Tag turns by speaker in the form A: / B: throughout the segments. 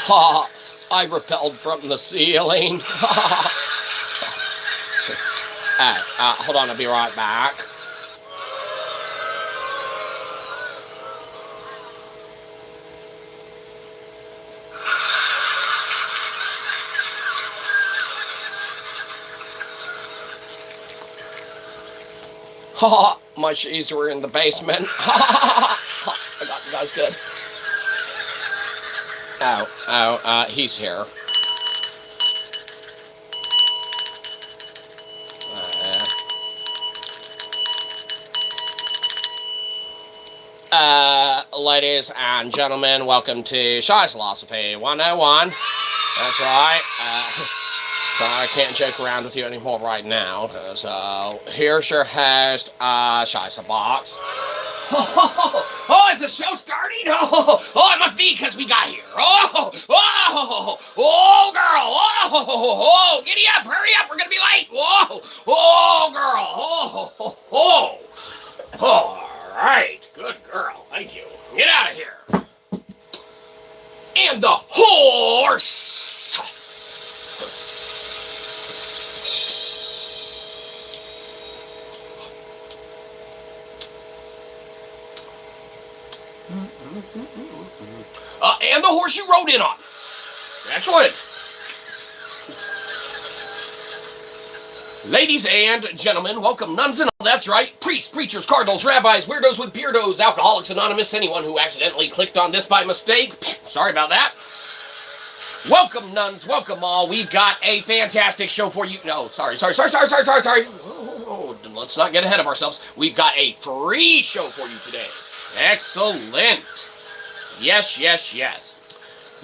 A: Ha! I repelled from the ceiling. Hold on, I'll be right back. Ha! My shoes were in the basement. I got you guys good. He's here. Ladies and gentlemen, welcome to Shyzalosophy 101. That's right. So I can't joke around with you anymore right now, because here's your host, Shyzabox. Oh, is the show starting? Oh, it must be because we got here. Oh, girl. Oh, giddy up, hurry up, we're going to be late. Oh, girl. All right, good girl, thank you. Get out of here. And the horse. And the horse you rode in on. Excellent. Ladies and gentlemen, welcome nuns and all, that's right, priests, preachers, cardinals, rabbis, weirdos with beardos, Alcoholics Anonymous, anyone who accidentally clicked on this by mistake. Sorry about that. Welcome nuns, welcome all. We've got a fantastic show for you. No, sorry. Oh, let's not get ahead of ourselves. We've got a free show for you today. Excellent. Yes.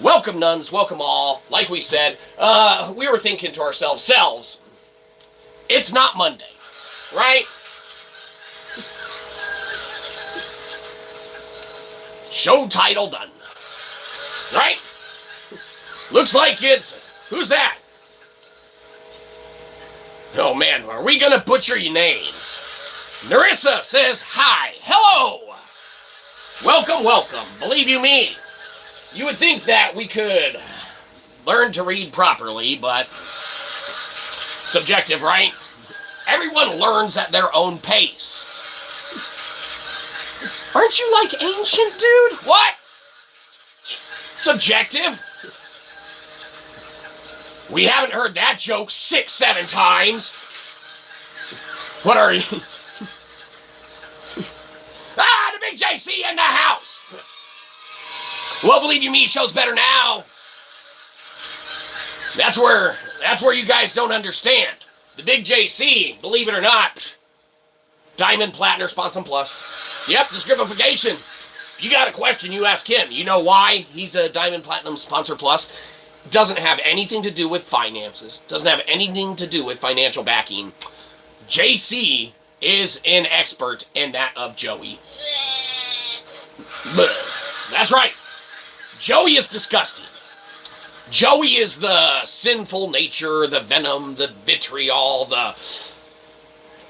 A: Welcome nuns, welcome all. Like we said, we were thinking to ourselves, it's not Monday, right? Show title done, right? Looks like it's, who's that? Oh man, are we gonna butcher your names? Narissa says hi, hello. Welcome. Believe you me, you would think that we could learn to read properly, but subjective, right? Everyone learns at their own pace. Aren't you like ancient, dude? What? Subjective? We haven't heard that joke 6-7 times. What are you? The big JC in the house. Well, believe you me, show's better now. That's where you guys don't understand. The big JC, believe it or not, Diamond, Platinum, Sponsum Plus. Yep, discrimination. If you got a question, you ask him. You know why he's a Diamond, Platinum, Sponsor Plus? Doesn't have anything to do with finances. Doesn't have anything to do with financial backing. JC is an expert in that of Joey. That's right. Joey is disgusting. Joey is the sinful nature, the venom, the vitriol, the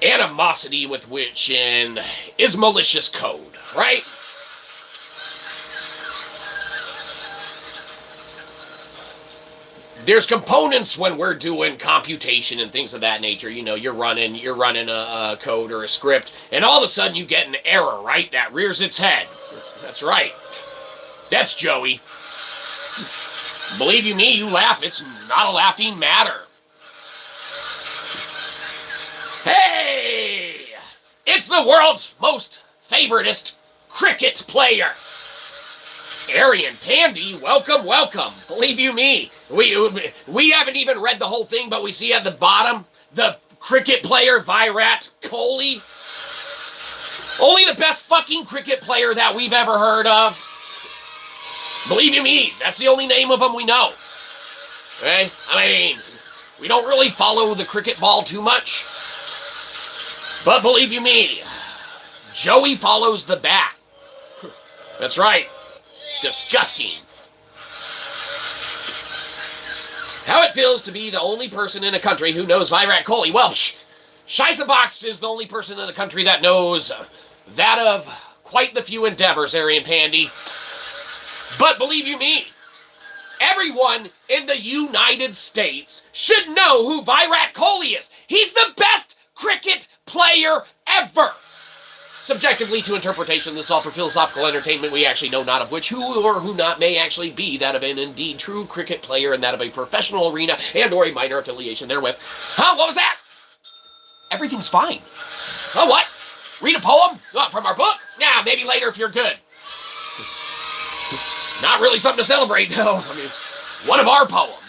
A: animosity with which is malicious code, right? There's components when we're doing computation and things of that nature. You know, you're running a code or a script, and all of a sudden you get an error, right? That rears its head. That's right. That's Joey. Believe you me, you laugh. It's not a laughing matter. Hey! It's the world's most favoritist cricket player. Arian Pandy, welcome. Believe you me, we haven't even read the whole thing, but we see at the bottom, the cricket player Virat Kohli. Only the best fucking cricket player that we've ever heard of. Believe you me, that's the only name of them we know. Okay? I mean, we don't really follow the cricket ball too much. But believe you me, Joey follows the bat. That's right. Disgusting. How it feels to be the only person in a country who knows Virat Kohli. Well, Shyzabox is the only person in the country that knows that of quite the few endeavors, Arian Pandy. But believe you me, Everyone in the United States should know who Virat Kohli is. He's the best cricket player ever. Subjectively to interpretation, this is all for philosophical entertainment, we actually know not of which who or who not may actually be that of an indeed true cricket player and that of a professional arena and or a minor affiliation therewith. Huh? What was that? Everything's fine. Oh, what? Read a poem? What, from our book? Yeah, maybe later if you're good. Not really something to celebrate, though. I mean, it's one of our poems.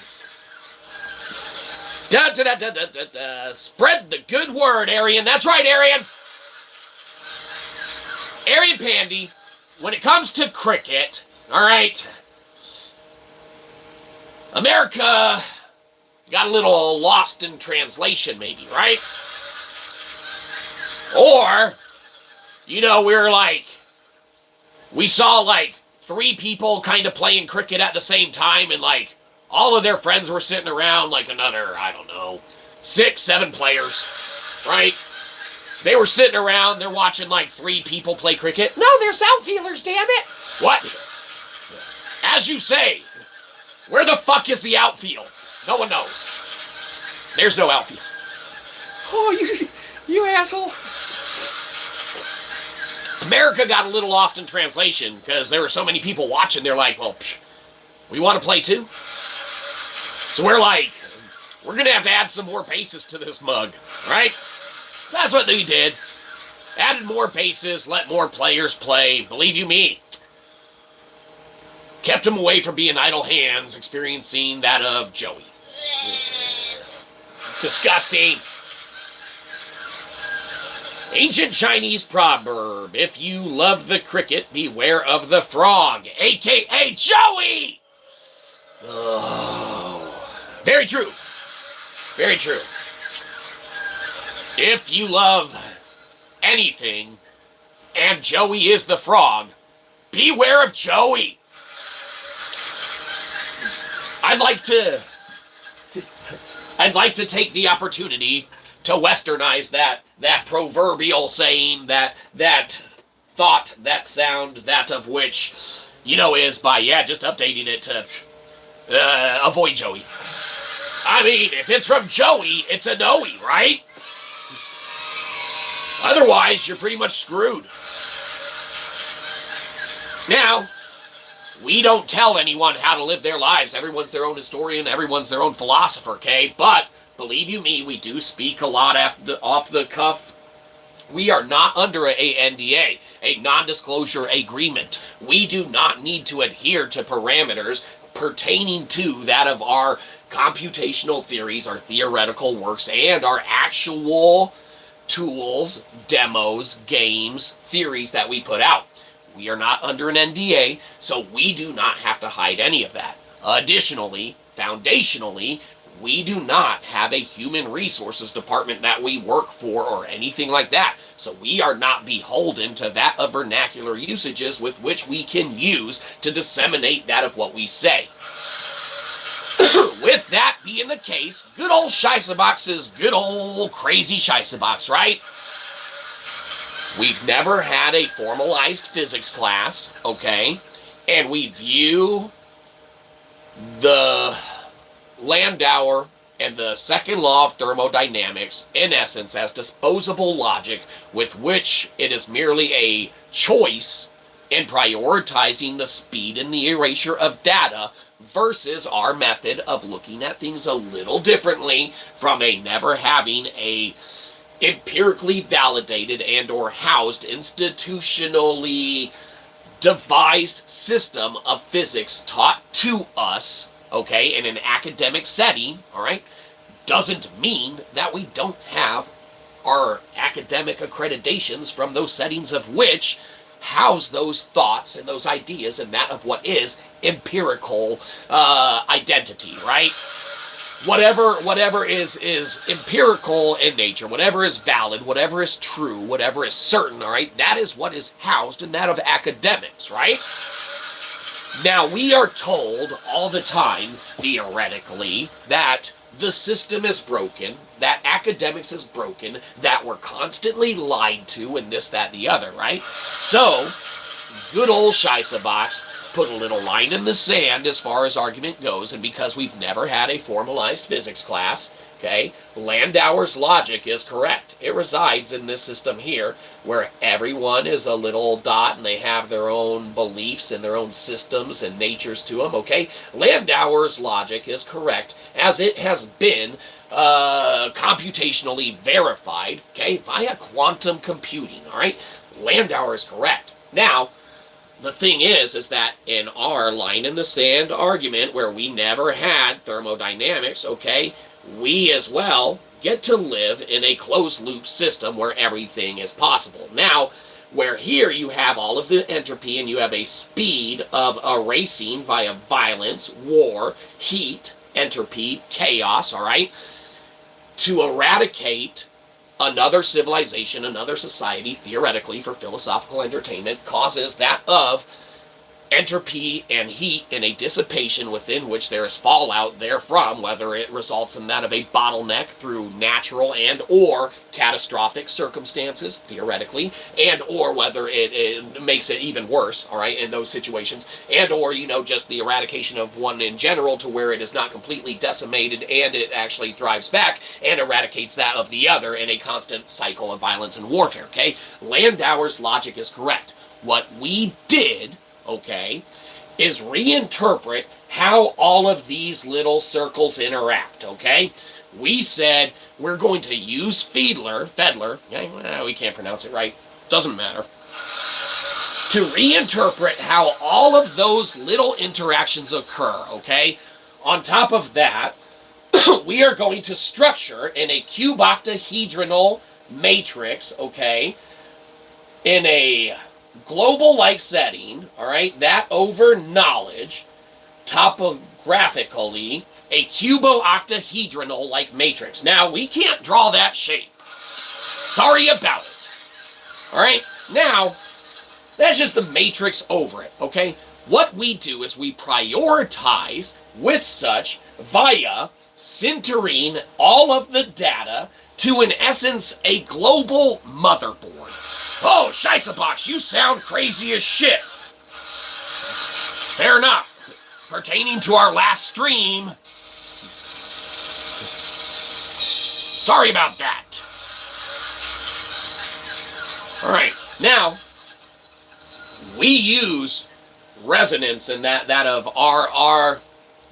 A: Spread the good word, Arian. That's right, Arian. Arian Pandy, when it comes to cricket, all right, America got a little lost in translation, maybe, right? Or, you know, we saw, like, 3 people kind of playing cricket at the same time, and, like, all of their friends were sitting around, like, another, I don't know, 6, 7 players, right? They were sitting around, they're watching, like, 3 people play cricket. No, there's outfielders, damn it! What? As you say, where the fuck is the outfield? No one knows. There's no outfield. Oh, you asshole. America got a little lost in translation because there were so many people watching. They're like, well, we want to play too? So we're like, we're going to have to add some more bases to this mug, right? So that's what we did. Added more bases, let more players play. Believe you me. Kept them away from being idle hands, experiencing that of Joey. Disgusting. Ancient Chinese proverb, if you love the cricket, beware of the frog, a.k.a. Joey! Oh, very true. Very true. If you love anything, and Joey is the frog, beware of Joey. I'd like to take the opportunity to westernize that proverbial saying, that thought, that sound, that of which, you know, is by, just updating it to avoid Joey. I mean, if it's from Joey, it's a no-y, right? Otherwise, you're pretty much screwed. Now, we don't tell anyone how to live their lives. Everyone's their own historian. Everyone's their own philosopher, okay? But, believe you me, we do speak a lot off the cuff. We are not under a NDA, a non-disclosure agreement. We do not need to adhere to parameters pertaining to that of our computational theories, our theoretical works, and our actual tools, demos, games, theories that we put out. We are not under an NDA, so we do not have to hide any of that. Additionally, foundationally, we do not have a human resources department that we work for or anything like that. So we are not beholden to that of vernacular usages with which we can use to disseminate that of what we say. With that being the case, good old Shyzabox is good old crazy Shyzabox, right? We've never had a formalized physics class, okay? And we view the Landauer and the second law of thermodynamics, in essence, as disposable logic with which it is merely a choice in prioritizing the speed and the erasure of data versus our method of looking at things a little differently from a never having a empirically validated and or housed institutionally devised system of physics taught to us, okay, in an academic setting, all right, doesn't mean that we don't have our academic accreditations from those settings of which house those thoughts and those ideas and that of what is empirical identity, right? Whatever is empirical in nature, whatever is valid, whatever is true, whatever is certain, all right, that is what is housed in that of academics, right? Now, we are told all the time, theoretically, that the system is broken, that academics is broken, that we're constantly lied to, and this, that, and the other, right? So, good old Shyzabox put a little line in the sand as far as argument goes, and because we've never had a formalized physics class, okay, Landauer's logic is correct. It resides in this system here, where everyone is a little dot and they have their own beliefs and their own systems and natures to them, okay? Landauer's logic is correct, as it has been computationally verified, okay, via quantum computing, all right? Landauer is correct. Now, the thing is that in our line in the sand argument, where we never had thermodynamics, okay, we as well get to live in a closed loop system where everything is possible. Now, where here you have all of the entropy and you have a speed of erasing via violence, war, heat, entropy, chaos, all right, to eradicate another civilization, another society, theoretically, for philosophical entertainment, causes that of entropy and heat in a dissipation within which there is fallout therefrom, whether it results in that of a bottleneck through natural and or catastrophic circumstances, theoretically, and or whether it makes it even worse, all right, in those situations, and or, you know, just the eradication of one in general to where it is not completely decimated and it actually thrives back and eradicates that of the other in a constant cycle of violence and warfare, okay? Landauer's logic is correct. What we did, okay, is reinterpret how all of these little circles interact, okay? We said we're going to use Fedler, we can't pronounce it right, doesn't matter, to reinterpret how all of those little interactions occur, okay? On top of that, we are going to structure in a cube-octahedral matrix, okay, in a global-like setting, all right, that over knowledge, topographically, a cubo-octahedral-like matrix. Now, we can't draw that shape. Sorry about it. All right, now, that's just the matrix over it, okay? What we do is we prioritize with such via centering all of the data to, in essence, a global motherboard. Oh, Shyzabox, you sound crazy as shit. Fair enough. Pertaining to our last stream. Sorry about that. Alright, now, we use resonance in that of our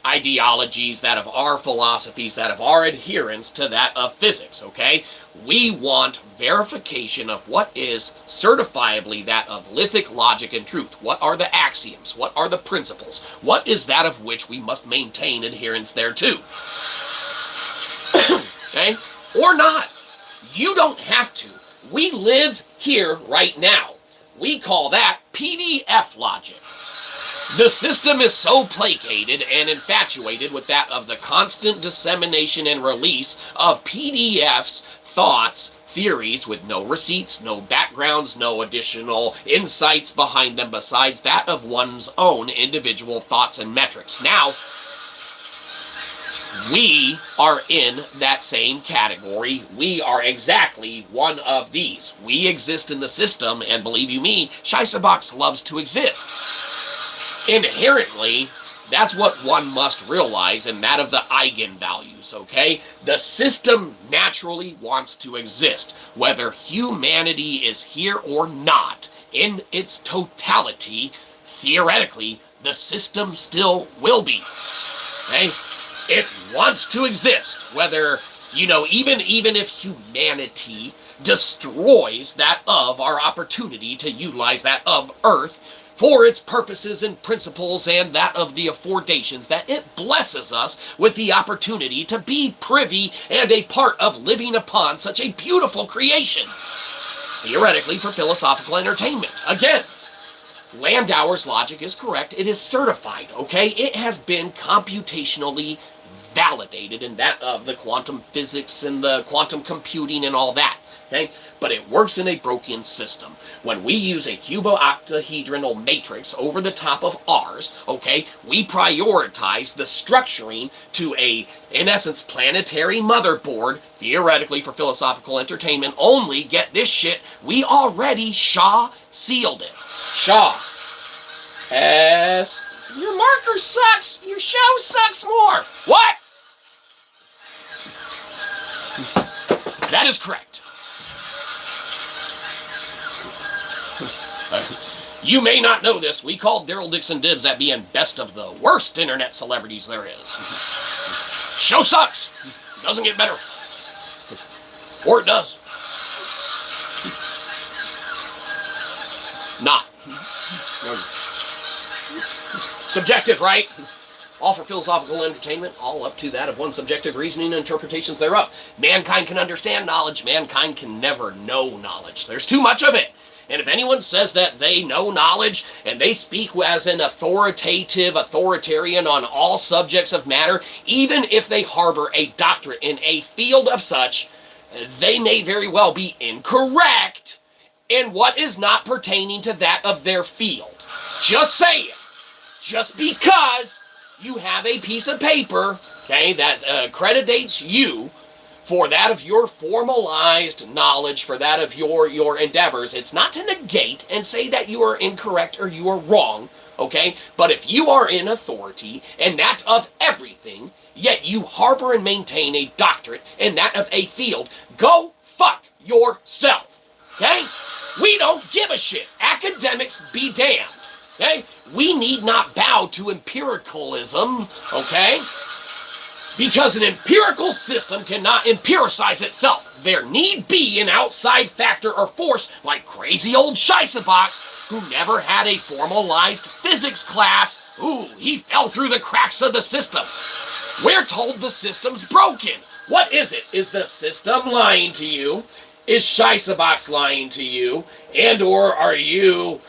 A: ideologies, that of our philosophies, that of our adherence to that of physics, okay? We want verification of what is certifiably that of lithic logic and truth. What are the axioms? What are the principles? What is that of which we must maintain adherence thereto? Okay? Or not. You don't have to. We live here right now. We call that PDF logic. The system is so placated and infatuated with that of the constant dissemination and release of PDFs, thoughts, theories with no receipts, no backgrounds, no additional insights behind them besides that of one's own individual thoughts and metrics. Now, we are in that same category. We are exactly one of these. We exist in the system, and believe you me, Shyzabox loves to exist. Inherently, that's what one must realize, and that of the eigenvalues, okay? The system naturally wants to exist, whether humanity is here or not. In its totality, theoretically, the system still will be, okay? It wants to exist, whether, you know, even if humanity destroys that of our opportunity to utilize that of Earth for its purposes and principles and that of the affordations that it blesses us with the opportunity to be privy and a part of living upon such a beautiful creation, theoretically for philosophical entertainment. Again, Landauer's logic is correct. It is certified, okay? It has been computationally validated in that of the quantum physics and the quantum computing and all that, okay? But it works in a broken system. When we use a cubo-octahedral matrix over the top of ours, okay, we prioritize the structuring to a, in essence, planetary motherboard, theoretically for philosophical entertainment, only, get this shit, we already Shaw sealed it. Shaw S. Your marker sucks. Your show sucks more. What? That is correct. You may not know this. We called Daryl Dixon dibs at being best of the worst internet celebrities there is. Show sucks. Doesn't get better. Or it does. Not. Subjective, right? All for philosophical entertainment, all up to that of one's subjective reasoning and interpretations thereof. Mankind can understand knowledge. Mankind can never know knowledge. There's too much of it. And if anyone says that they know knowledge and they speak as an authoritarian on all subjects of matter, even if they harbor a doctorate in a field of such, they may very well be incorrect in what is not pertaining to that of their field. Just saying. Just because you have a piece of paper, okay, that accreditates you for that of your formalized knowledge, for that of your endeavors, it's not to negate and say that you are incorrect or you are wrong, okay? But if you are in authority and that of everything, yet you harbor and maintain a doctorate in that of a field, go fuck yourself, okay? We don't give a shit. Academics be damned, okay? We need not bow to empiricalism, okay? Because an empirical system cannot empiricize itself. There need be an outside factor or force like crazy old Shyzabox, who never had a formalized physics class. Ooh, he fell through the cracks of the system. We're told the system's broken. What is it? Is the system lying to you? Is Shyzabox lying to you? And or are you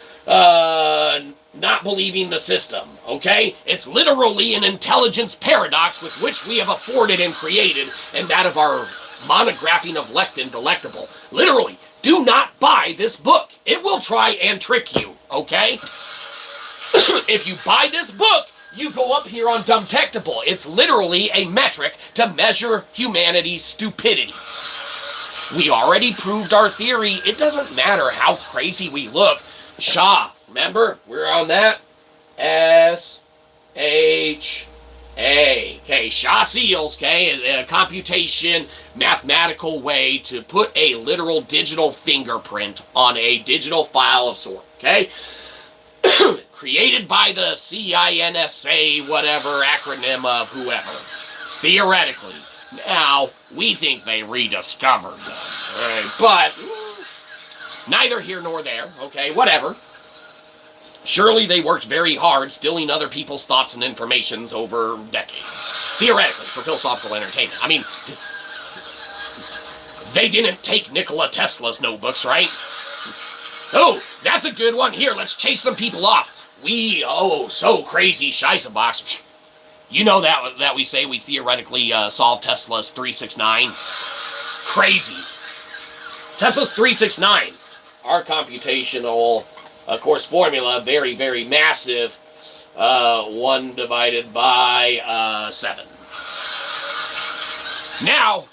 A: not believing the system, okay? It's literally an intelligence paradox with which we have afforded and created, and that of our monographing of lectin delectable. Literally, do not buy this book. It will try and trick you, okay? If you buy this book, you go up here on Dumbtectable. It's literally a metric to measure humanity's stupidity. We already proved our theory. It doesn't matter how crazy we look. Shah, remember? We're on that. S-H-A. Okay, Shah seals, okay, a computation, mathematical way to put a literal digital fingerprint on a digital file of sort, okay? Created by the CINSA, whatever acronym of whoever. Theoretically. Now, we think they rediscovered them, right? But neither here nor there, okay, whatever. Surely they worked very hard stealing other people's thoughts and informations over decades. Theoretically, for philosophical entertainment. I mean, they didn't take Nikola Tesla's notebooks, right? Oh, that's a good one. Here, let's chase some people off. So crazy, Shyzabox. You know that we say we theoretically solved Tesla's 369? Crazy. Tesla's 369. Our computational, of course, formula, very, very massive. 1 divided by 7. Now,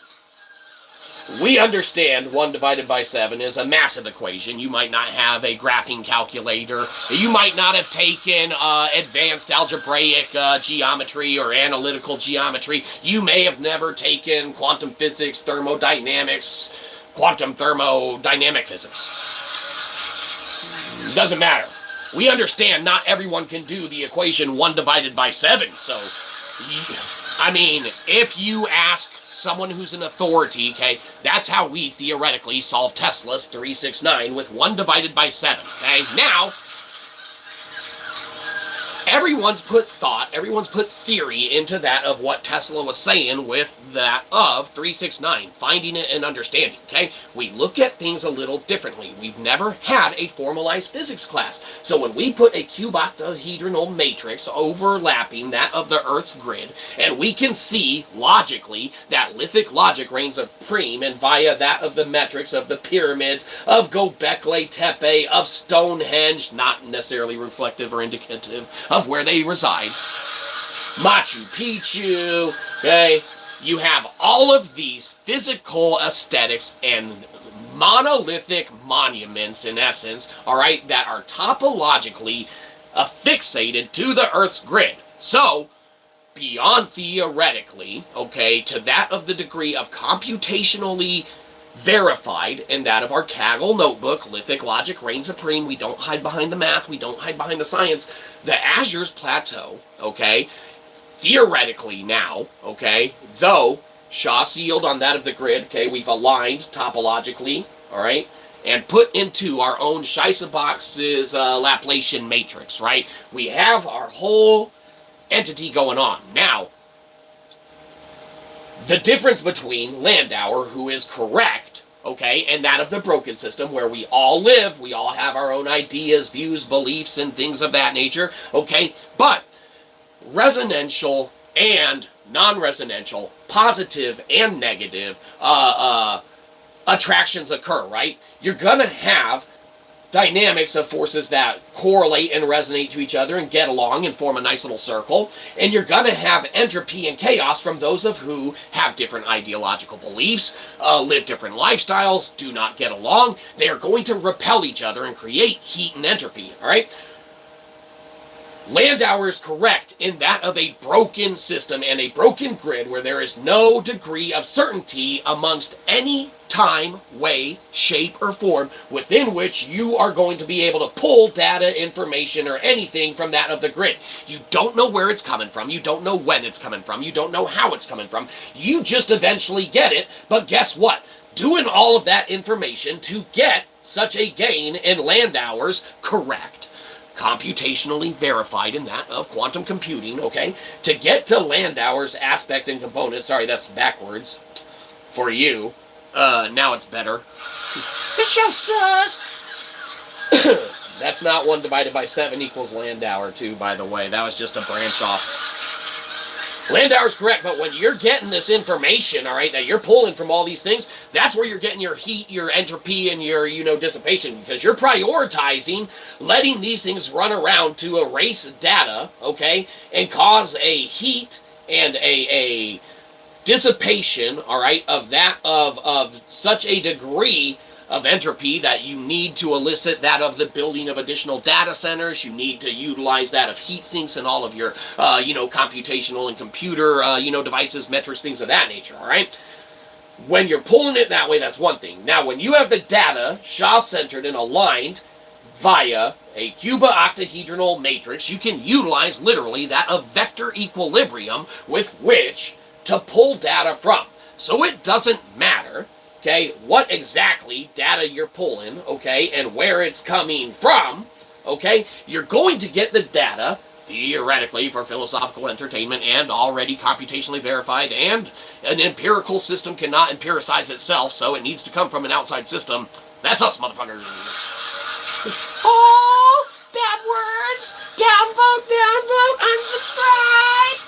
A: we understand 1 divided by 7 is a massive equation. You might not have a graphing calculator. You might not have taken advanced algebraic geometry or analytical geometry. You may have never taken quantum physics, thermodynamics, quantum thermodynamic physics. Doesn't matter. We understand not everyone can do the equation 1 divided by 7. So, I mean, if you ask someone who's an authority, okay, that's how we theoretically solve Tesla's 369 with 1 divided by 7, okay? Now, everyone's put thought, everyone's put theory into that of what Tesla was saying with that of 369, finding it and understanding, okay? We look at things a little differently. We've never had a formalized physics class. So when we put a cuboctahedral matrix overlapping that of the Earth's grid, and we can see logically that Lithic Logic reigns supreme, and via that of the metrics of the pyramids, of Göbekli Tepe, of Stonehenge, not necessarily reflective or indicative of where they reside, Machu Picchu, okay? You have all of these physical aesthetics and monolithic monuments, in essence, all right, that are topologically affixated to the Earth's grid. So, beyond theoretically, okay, to that of the degree of computationally verified, and that of our Kaggle notebook, Lithic Logic reigns supreme. We don't hide behind the math. We don't hide behind the science. The Azure's plateau, okay, theoretically now, okay, though Shaw sealed on that of the grid, okay, we've aligned topologically, all right, and put into our own Shyzabox's Laplacian matrix, right? We have our whole entity going on. Now, the difference between Landauer, who is correct, okay, and that of the broken system, where we all live, we all have our own ideas, views, beliefs, and things of that nature, okay, but resonantial and non-resonantial, positive and negative attractions occur, right? You're gonna have dynamics of forces that correlate and resonate to each other and get along and form a nice little circle, and you're gonna have entropy and chaos from those of who have different ideological beliefs, live different lifestyles, do not get along. They are going to repel each other and create heat and entropy, all right? Landauer is correct in that of a broken system and a broken grid where there is no degree of certainty amongst any time, way, shape, or form within which you are going to be able to pull data, information, or anything from that of the grid. You don't know where it's coming from. You don't know when it's coming from. You don't know how it's coming from. You just eventually get it, but guess what? Doing all of that information to get such a gain in Landauer's correct, computationally verified in that of quantum computing, okay? To get to Landauer's aspect and component, sorry, that's backwards for you. Now it's better. This show sucks! That's not 1 divided by 7 equals Landauer, too, by the way. That was just a branch off. Landauer's correct, but when you're getting this information, all right, that you're pulling from all these things, that's where you're getting your heat, your entropy, and your, dissipation, because you're prioritizing letting these things run around to erase data, okay, and cause a heat and a dissipation, all right, of that, of such a degree of entropy that you need to elicit that of the building of additional data centers. You need to utilize that of heat sinks and all of your, computational and computer, devices, metrics, things of that nature, all right? When you're pulling it that way, that's one thing. Now, when you have the data Shaw-centered and aligned via a cuba-octahedral matrix, you can utilize literally that of vector equilibrium with which to pull data from. So it doesn't matter, okay, what exactly data you're pulling, okay, and where it's coming from, okay, you're going to get the data, theoretically, for philosophical entertainment and already computationally verified, and an empirical system cannot empiricize itself, so it needs to come from an outside system. That's us, motherfuckers. Oh, bad words! Downvote, unsubscribe!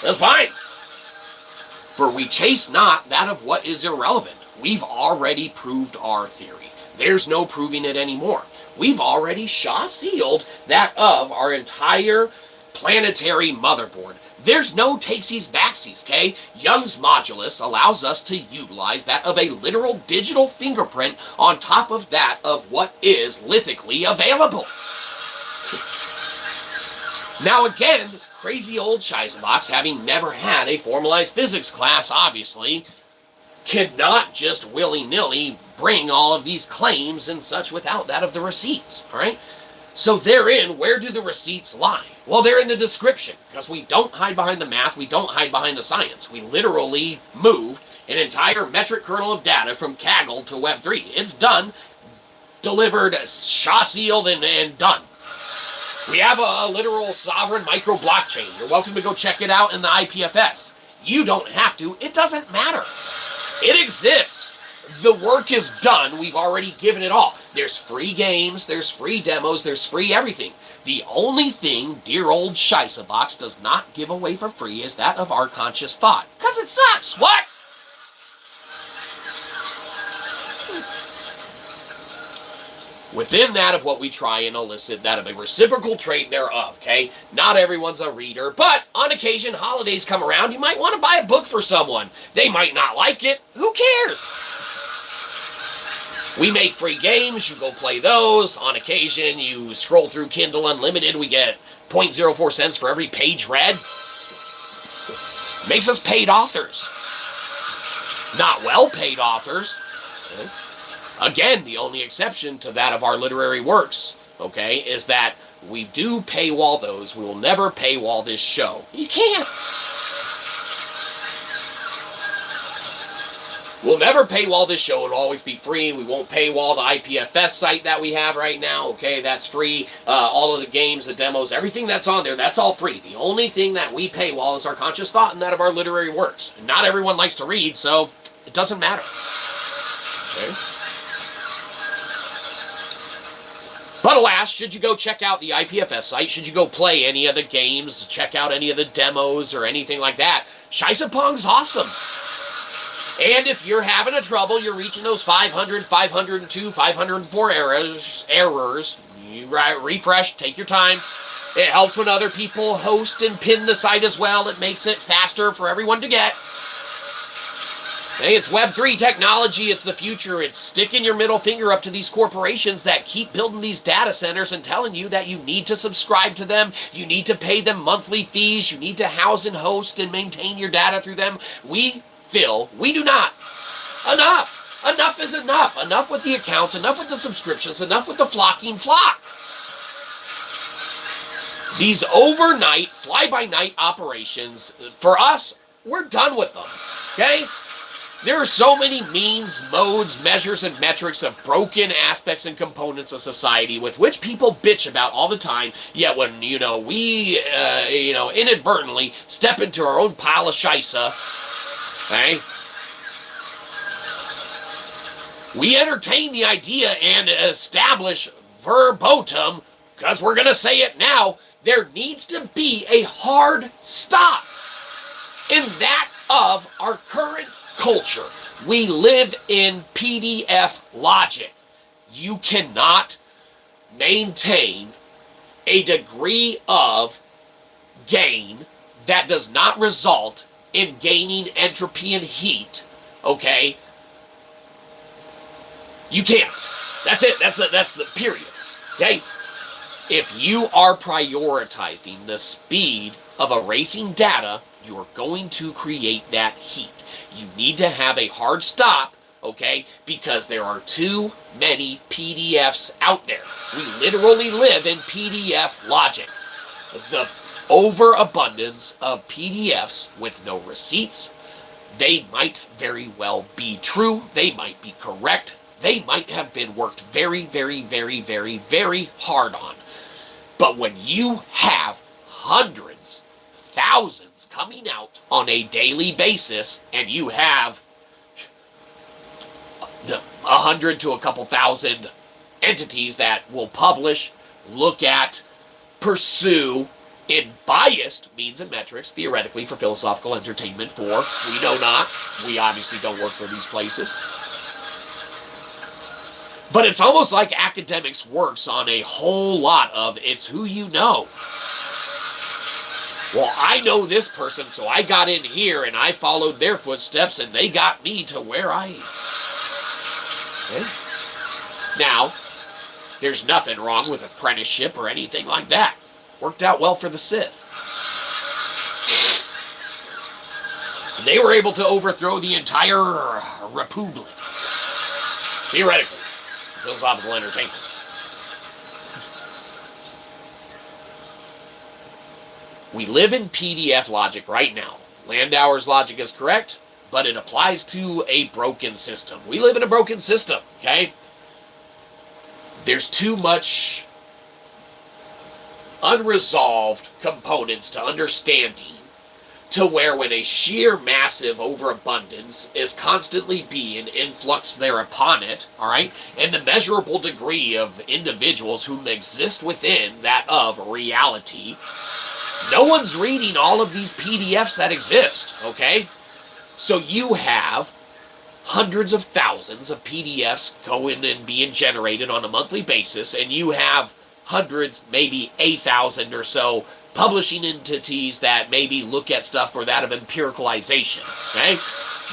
A: That's fine. For we chase not that of what is irrelevant. We've already proved our theory. There's no proving it anymore. We've already Shaw-sealed that of our entire planetary motherboard. There's no takesies backsies, okay? Young's modulus allows us to utilize that of a literal digital fingerprint on top of that of what is lithically available. Now again, crazy old Shyzabox, having never had a formalized physics class, obviously, cannot just willy-nilly bring all of these claims and such without that of the receipts, all right? So therein, where do the receipts lie? Well, they're in the description, because we don't hide behind the math, we don't hide behind the science. We literally moved an entire metric kernel of data from Kaggle to Web3. It's done, delivered, Shaw-sealed, and done. We have a literal sovereign micro blockchain. You're welcome to go check it out in the IPFS. You don't have to. It doesn't matter. It exists. The work is done. We've already given it all. There's free games. There's free demos. There's free everything. The only thing dear old Shyzabox does not give away for free is that of our conscious thought. Because it sucks. What? Within that of what we try and elicit, that of a reciprocal trait thereof, okay? Not everyone's a reader, but on occasion, holidays come around, you might want to buy a book for someone. They might not like it. Who cares? We make free games, you go play those. On occasion, you scroll through Kindle Unlimited, we get 0.04 cents for every page read. Makes us paid authors. Not well-paid authors. Again, the only exception to that of our literary works, okay, is that we do paywall those. We will never paywall this show. You can't. We'll never paywall this show. It'll always be free. We won't paywall the IPFS site that we have right now. Okay, that's free. All of the games, the demos, everything that's on there, that's all free. The only thing that we paywall is our conscious thought and that of our literary works. And not everyone likes to read, so it doesn't matter. Okay. But alas, should you go check out the IPFS site, should you go play any of the games, check out any of the demos or anything like that, Shyzapong's awesome. And if you're having a trouble, you're reaching those 500, 502, 504 errors, you refresh, take your time. It helps when other people host and pin the site as well. It makes it faster for everyone to get. Hey, it's Web3 technology. It's the future. It's sticking your middle finger up to these corporations that keep building these data centers and telling you that you need to subscribe to them. You need to pay them monthly fees. You need to house and host and maintain your data through them. We do not. Enough. Enough is enough. Enough with the accounts. Enough with the subscriptions. Enough with the flocking flock. These overnight, fly-by-night operations, for us, we're done with them. Okay? There are so many means, modes, measures, and metrics of broken aspects and components of society with which people bitch about all the time, yet when, we, inadvertently step into our own pile of shysa, okay, we entertain the idea and establish verboten, because we're going to say it now, there needs to be a hard stop in that of our current culture. We live in PDF logic. You cannot maintain a degree of gain that does not result in gaining entropy and heat, okay? You can't. That's it. That's the period, okay? If you are prioritizing the speed of erasing data, you're going to create that heat. You need to have a hard stop, okay, because there are too many PDFs out there. We literally live in PDF logic. The overabundance of PDFs with no receipts, they might very well be true. They might be correct. They might have been worked very, very, very, very, very hard on. But when you have hundreds, thousands coming out on a daily basis, and you have 100 to a couple thousand entities that will publish, look at, pursue, in biased means and metrics, theoretically for philosophical entertainment, for we know not, we obviously don't work for these places. But it's almost like academics works on a whole lot of it's who you know. Well, I know this person, so I got in here and I followed their footsteps and they got me to where I am. Okay? Now, there's nothing wrong with apprenticeship or anything like that. Worked out well for the Sith. They were able to overthrow the entire Republic. Theoretically. Philosophical entertainment. We live in PDF logic right now. Landauer's logic is correct, but it applies to a broken system. We live in a broken system, okay? There's too much unresolved components to understanding to where when a sheer massive overabundance is constantly being influx thereupon it, all right, and the measurable degree of individuals who exist within that of reality, no one's reading all of these PDFs that exist, okay? So you have hundreds of thousands of PDFs going and being generated on a monthly basis, and you have hundreds, maybe 8,000 or so publishing entities that maybe look at stuff for that of empiricalization, okay?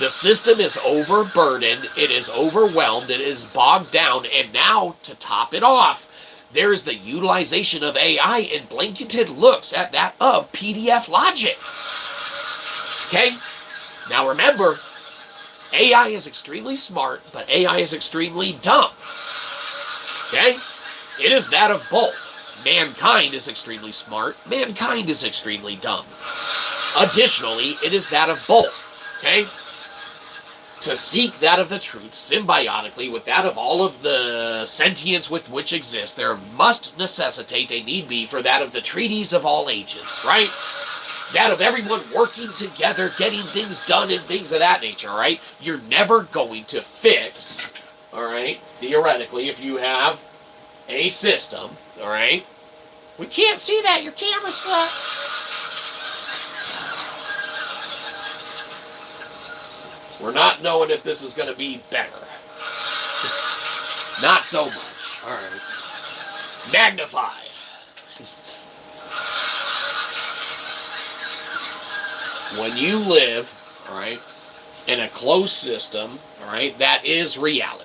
A: The system is overburdened, it is overwhelmed, it is bogged down, and now, to top it off, there's the utilization of AI and blanketed looks at that of PDF logic. Okay? Now remember, AI is extremely smart, but AI is extremely dumb. Okay? It is that of both. Mankind is extremely smart, mankind is extremely dumb. Additionally, it is that of both. Okay? To seek that of the truth symbiotically with that of all of the sentience with which exists, there must necessitate a need be for that of the treaties of all ages, right? That of everyone working together, getting things done and things of that nature, right? You're never going to fix, all right, theoretically, if you have a system, all right? We can't see that, your camera sucks. We're not knowing if this is going to be better. Not so much. All right. Magnify. When you live, all right, in a closed system, all right, that is reality.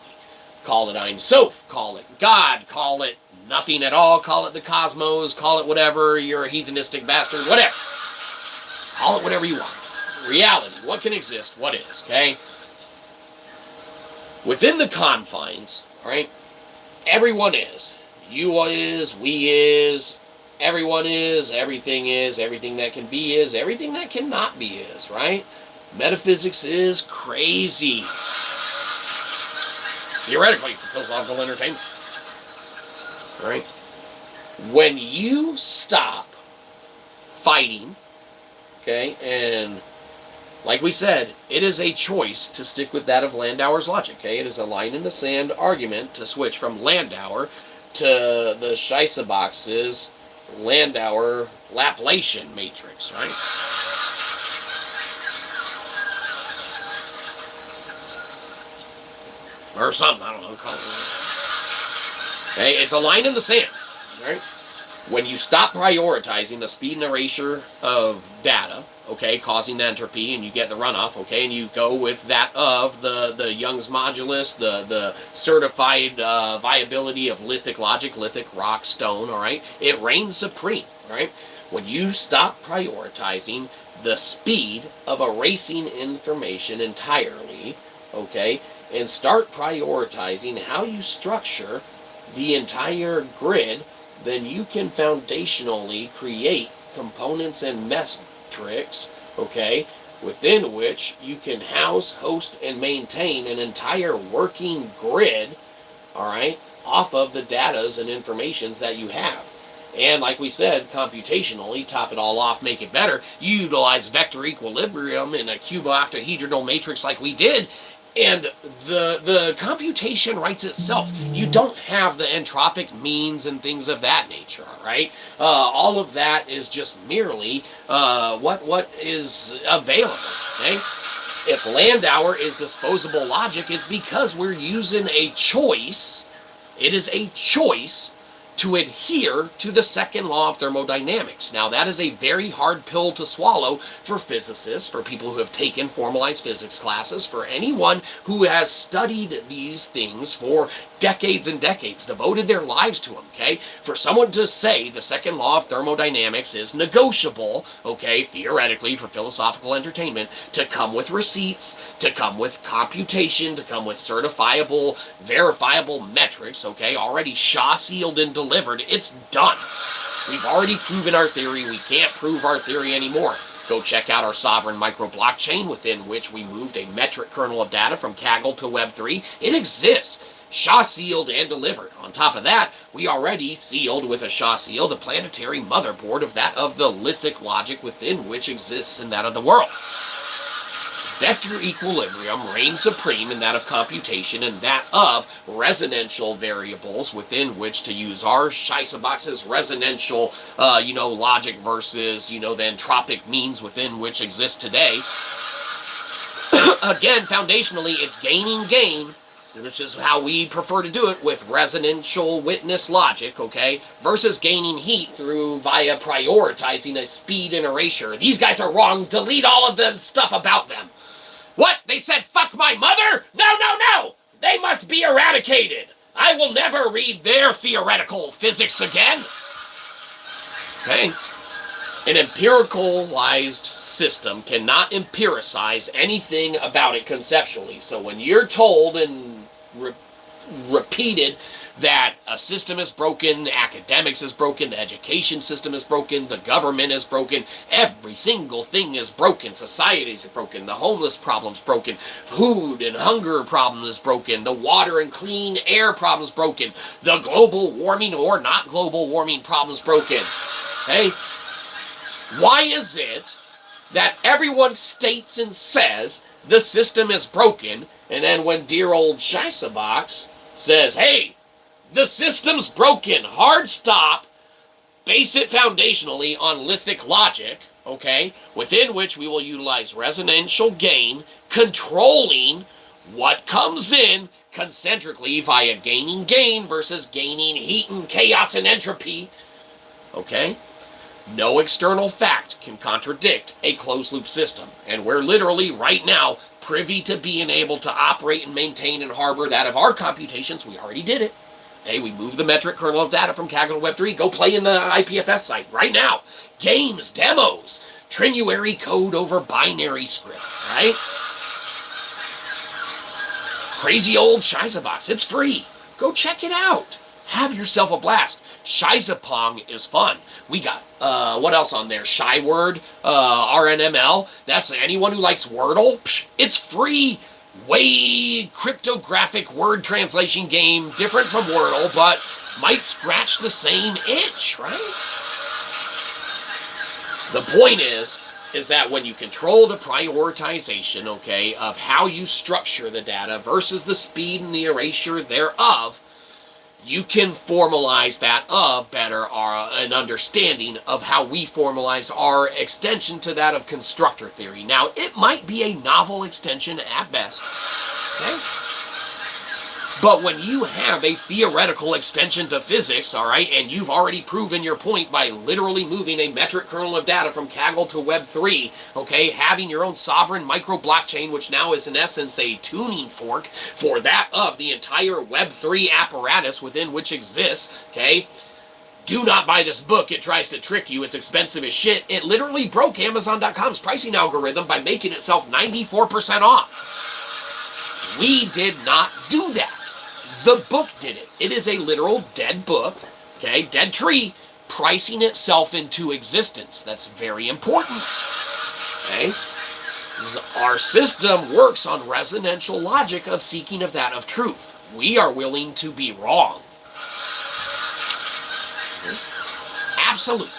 A: Call it Ein Sof, call it God, call it nothing at all, call it the cosmos, call it whatever, you're a heathenistic bastard, whatever. Call it whatever you want. Reality, what can exist, what is, okay? Within the confines, all right, everyone is. You is, we is, everyone is, everything that can be is, everything that cannot be is, right? Metaphysics is crazy. Theoretically, for philosophical entertainment. All right? When you stop fighting, okay, and like we said, it is a choice to stick with that of Landauer's logic, okay? It is a line-in-the-sand argument to switch from Landauer to the Shyzabox's Landauer Laplacian matrix, right? Or something, I don't know. Okay, it's a line in the sand, right? When you stop prioritizing the speed and erasure of data, okay, causing the entropy, and you get the runoff, okay, and you go with that of the Young's modulus, the certified viability of lithic logic, lithic rock, stone, all right, it reigns supreme, all right? When you stop prioritizing the speed of erasing information entirely, okay, and start prioritizing how you structure the entire grid, then you can foundationally create components and metrics, okay, within which you can house, host, and maintain an entire working grid, all right, off of the datas and informations that you have. And like we said, computationally, top it all off, make it better, you utilize vector equilibrium in a cubo-octahedral matrix like we did, and the computation writes itself. You don't have the entropic means and things of that nature, all right? All of that is just merely what is available, okay? If Landauer is disposable logic, it's because we're using a choice. It is a choice to adhere to the second law of thermodynamics. Now, that is a very hard pill to swallow for physicists, for people who have taken formalized physics classes, for anyone who has studied these things for decades and decades, devoted their lives to them, okay? For someone to say the second law of thermodynamics is negotiable, okay, theoretically, for philosophical entertainment, to come with receipts, to come with computation, to come with certifiable, verifiable metrics, okay, already Shaw-sealed and delivered, it's done. We've already proven our theory. We can't prove our theory anymore. Go check out our sovereign micro blockchain within which we moved a metric kernel of data from Kaggle to Web3. It exists. Shaw-sealed and delivered. On top of that, we already sealed with a Shaw-seal the planetary motherboard of that of the lithic logic within which exists in that of the world. Vector equilibrium reigns supreme in that of computation and that of resonantial variables within which to use our Shyzabox's resonantial, logic versus, the entropic means within which exist today. Again, foundationally, it's gain, which is how we prefer to do it with resonantial witness logic, okay, versus gaining heat via prioritizing a speed and erasure. These guys are wrong. Delete all of the stuff about them. What? They said fuck my mother? No, no, no! They must be eradicated. I will never read their theoretical physics again. Okay? An empiricalized system cannot empiricize anything about it conceptually. So when you're told and repeated that a system is broken, academics is broken, the education system is broken, the government is broken, every single thing is broken, society is broken, the homeless problem is broken, food and hunger problem is broken, the water and clean air problem is broken, the global warming or not global warming problem is broken. Okay? Why is it that everyone states and says the system is broken, and then when dear old Shyzabox says, hey, the system's broken, hard stop, base it foundationally on Lithic Logic, okay, within which we will utilize resonantial gain, controlling what comes in concentrically via gaining gain versus gaining heat and chaos and entropy, okay? No external fact can contradict a closed-loop system, and we're literally, right now, privy to being able to operate and maintain and harbor that of our computations. We already did it. Hey, we moved the metric kernel of data from Kaggle to Web3. Go play in the IPFS site right now. Games, demos, trinuary code over binary script, right? Crazy old Shyzabox. It's free. Go check it out. Have yourself a blast. Shyzapong is fun. We got, what else on there? Shyword, RNML. That's anyone who likes Wordle. Psh, it's free. Way cryptographic word translation game. Different from Wordle, but might scratch the same itch, right? The point is that when you control the prioritization, okay, of how you structure the data versus the speed and the erasure thereof, you can formalize that of better an understanding of how we formalized our extension to that of constructor theory. Now, it might be a novel extension at best, okay? But when you have a theoretical extension to physics, all right, and you've already proven your point by literally moving a metric kernel of data from Kaggle to Web3, okay, having your own sovereign micro blockchain, which now is in essence a tuning fork for that of the entire Web3 apparatus within which exists, okay, do not buy this book. It tries to trick you. It's expensive as shit. It literally broke Amazon.com's pricing algorithm by making itself 94% off. We did not do that. The book did it. It is a literal dead book, okay, dead tree, pricing itself into existence. That's very important, okay? Our system works on resonantial logic of seeking of that of truth. We are willing to be wrong. Absolutely.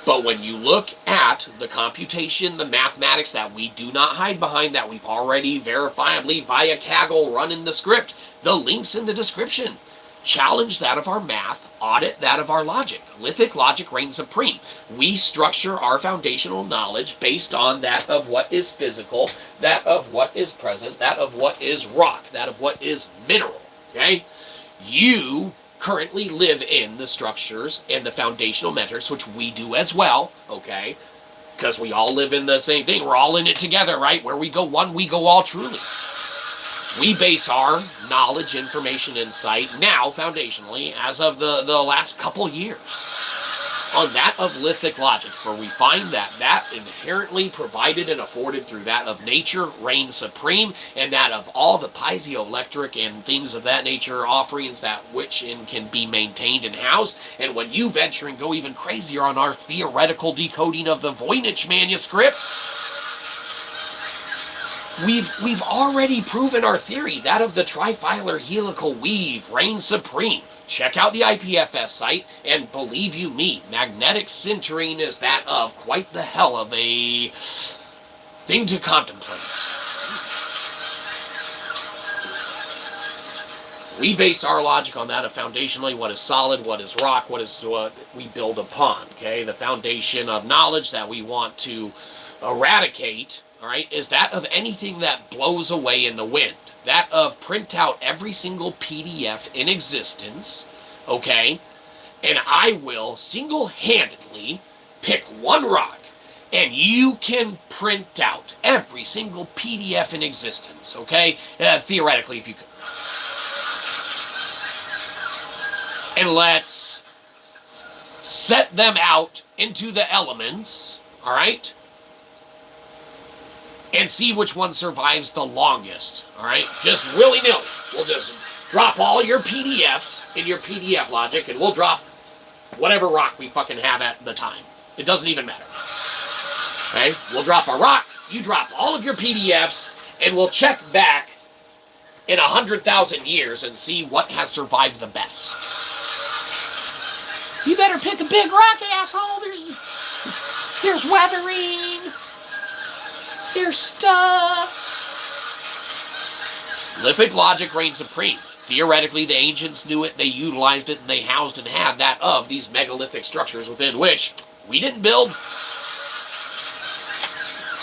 A: But when you look at the computation, the mathematics that we do not hide behind, that we've already verifiably via Kaggle run in the script, the links in the description. Challenge that of our math, audit that of our logic. Lithic Logic reigns supreme. We structure our foundational knowledge based on that of what is physical, that of what is present, that of what is rock, that of what is mineral, okay? You currently live in the structures and the foundational metrics, which we do as well, okay? Because we all live in the same thing. We're all in it together, right? Where we go one, we go all truly. We base our knowledge, information, insight, now foundationally, as of the last couple years, on that of Lithic Logic, for we find that that inherently provided and afforded through that of nature reigns supreme, and that of all the piezoelectric and things of that nature offerings that which can be maintained and housed. And when you venture and go even crazier on our theoretical decoding of the Voynich manuscript, we've already proven our theory, that of the trifilar helical weave reigns supreme. Check out the IPFS site, and believe you me, magnetic sintering is that of quite the hell of a thing to contemplate. We base our logic on that of foundationally what is solid, what is rock, what we build upon, okay? The foundation of knowledge that we want to eradicate, all right, is that of anything that blows away in the wind. That of print out every single PDF in existence, okay, and I will single-handedly pick one rock and you can print out every single PDF in existence, okay? Theoretically, if you could. And let's set them out into the elements, all right? And see which one survives the longest, all right? Just willy-nilly. We'll just drop all your PDFs in your PDF logic, and we'll drop whatever rock we fucking have at the time. It doesn't even matter. Okay? We'll drop a rock, you drop all of your PDFs, and we'll check back in 100,000 years and see what has survived the best. You better pick a big rock, asshole. There's weathering. There's stuff. Lithic Logic reigned supreme. Theoretically, the ancients knew it, they utilized it, and they housed and had that of these megalithic structures within which we didn't build.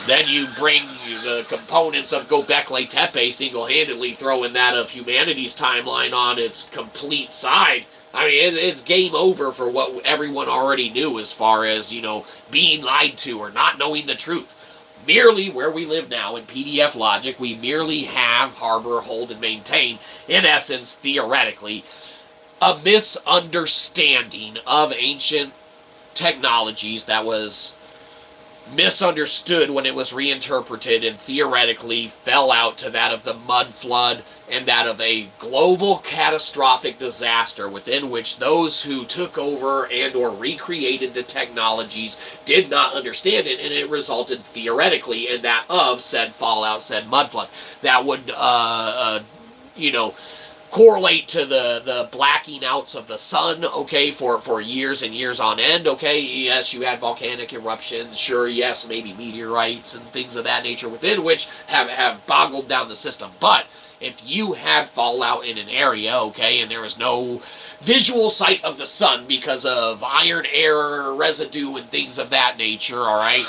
A: Then you bring the components of Göbekli Tepe single-handedly, throwing that of humanity's timeline on its complete side. I mean, it's game over for what everyone already knew as far as, you know, being lied to or not knowing the truth. Merely where we live now in PDF logic, we merely have, harbor, hold, and maintain, in essence, theoretically, a misunderstanding of ancient technologies that was misunderstood when it was reinterpreted and theoretically fell out to that of the mud flood and that of a global catastrophic disaster within which those who took over and or recreated the technologies did not understand it, and it resulted theoretically in that of said fallout, said mud flood. That would, you know, correlate to the blacking outs of the sun, okay, for years and years on end, okay? Yes, you had volcanic eruptions, sure, yes, maybe meteorites and things of that nature within which have boggled down the system. But if you had fallout in an area, okay, and there was no visual sight of the sun because of iron air residue and things of that nature, all right,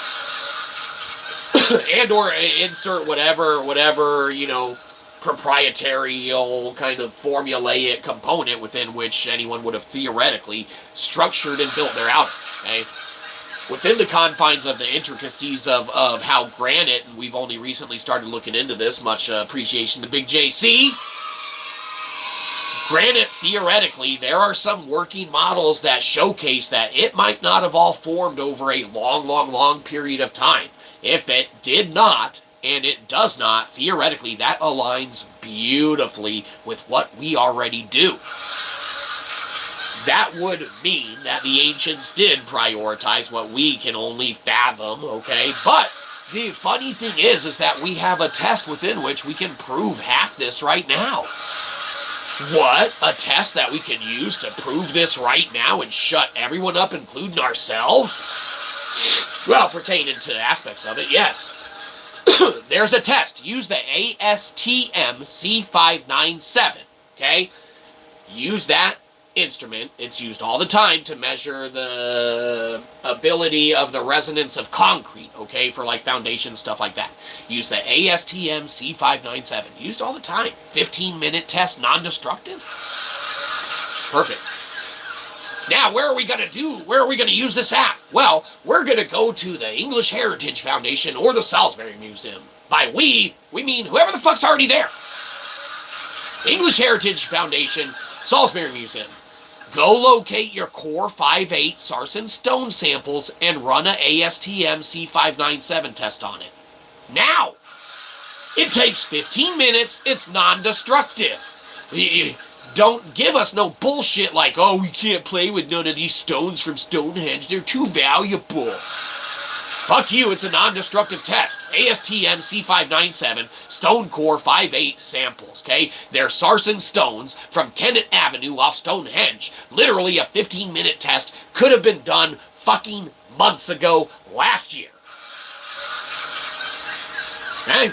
A: and or insert whatever, you know, proprietary kind of formulaic component within which anyone would have theoretically structured and built their outer, okay? Within the confines of the intricacies of how granite, and we've only recently started looking into this, much appreciation to Big JC, granite, theoretically, there are some working models that showcase that it might not have all formed over a long period of time. If it did not, and it does not, theoretically, that aligns beautifully with what we already do. That would mean that the ancients did prioritize what we can only fathom, okay? But the funny thing is that we have a test within which we can prove half this right now. What? A test that we can use to prove this right now and shut everyone up, including ourselves? Well, pertaining to aspects of it, yes. There's a test. Use the ASTM C597, okay? Use that instrument. It's used all the time to measure the ability of the resonance of concrete, okay, for like foundation stuff like that. Use the ASTM C597. Used all the time. 15-minute test, non-destructive. Perfect. Now, where are we going to use this at? Well, we're going to go to the English Heritage Foundation or the Salisbury Museum. By we mean whoever the fuck's already there. English Heritage Foundation, Salisbury Museum. Go locate your core 5/8 sarsen stone samples and run a ASTM C597 test on it. Now, it takes 15 minutes. It's non-destructive. Don't give us no bullshit like, oh, we can't play with none of these stones from Stonehenge. They're too valuable. Fuck you, it's a non-destructive test. ASTM C597 Stone Core 5/8 samples, okay? They're sarsen stones from Kennet Avenue off Stonehenge. Literally a 15-minute test could have been done fucking months ago last year. Okay?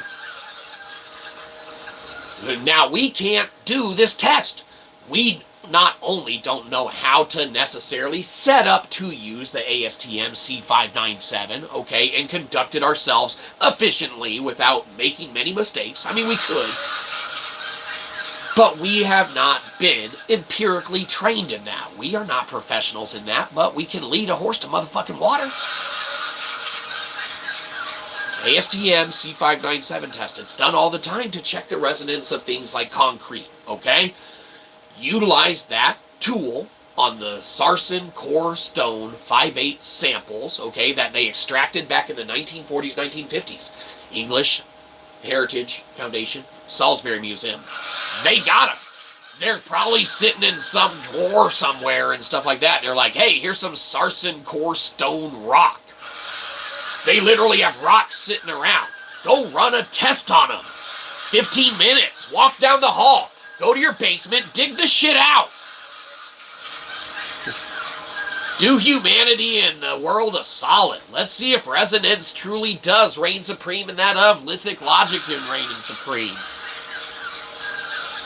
A: Now, we can't do this test. We not only don't know how to necessarily set up to use the ASTM C597, okay, and conduct it ourselves efficiently without making many mistakes. I mean, we could. But we have not been empirically trained in that. We are not professionals in that, but we can lead a horse to motherfucking water. ASTM C597 test. It's done all the time to check the resonance of things like concrete, okay? Utilize that tool on the sarsen core stone 5/8 samples, okay, that they extracted back in the 1940s, 1950s. English Heritage Foundation, Salisbury Museum. They got them. They're probably sitting in some drawer somewhere and stuff like that. They're like, hey, here's some sarsen core stone rock. They literally have rocks sitting around. Go run a test on them. 15 minutes. Walk down the hall. Go to your basement. Dig the shit out. Do humanity and the world a solid. Let's see if resonance truly does reign supreme and that of Lithic Logic in reigning supreme.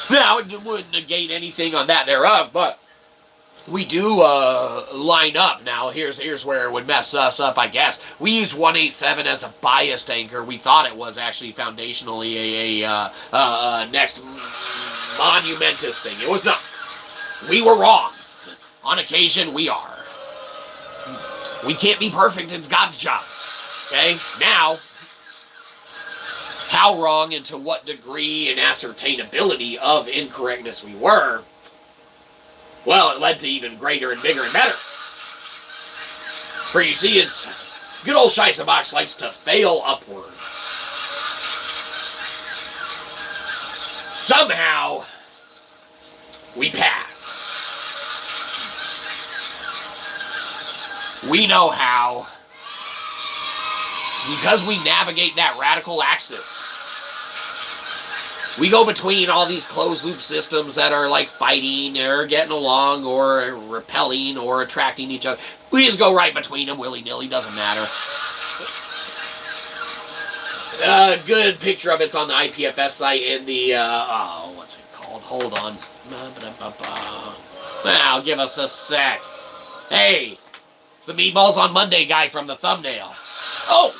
A: Now, it wouldn't negate anything on that thereof, but we do line up. Now, here's where it would mess us up, I guess. We use 187 as a biased anchor. We thought it was actually foundationally a next monumentous thing. It was not. We were wrong. On occasion, we are. We can't be perfect. It's God's job. Okay? Now, how wrong and to what degree and ascertainability of incorrectness we were, well, it led to even greater and bigger and better. For you see, it's good old Shyzabox likes to fail upward. Somehow, we pass. We know how. It's because we navigate that radical axis. We go between all these closed loop systems that are like fighting or getting along or repelling or attracting each other. We just go right between them willy-nilly, doesn't matter. A good picture of it's on the IPFS site in the, what's it called? Hold on. Now, give us a sec. Hey, it's the Meatballs on Monday guy from the thumbnail. Oh!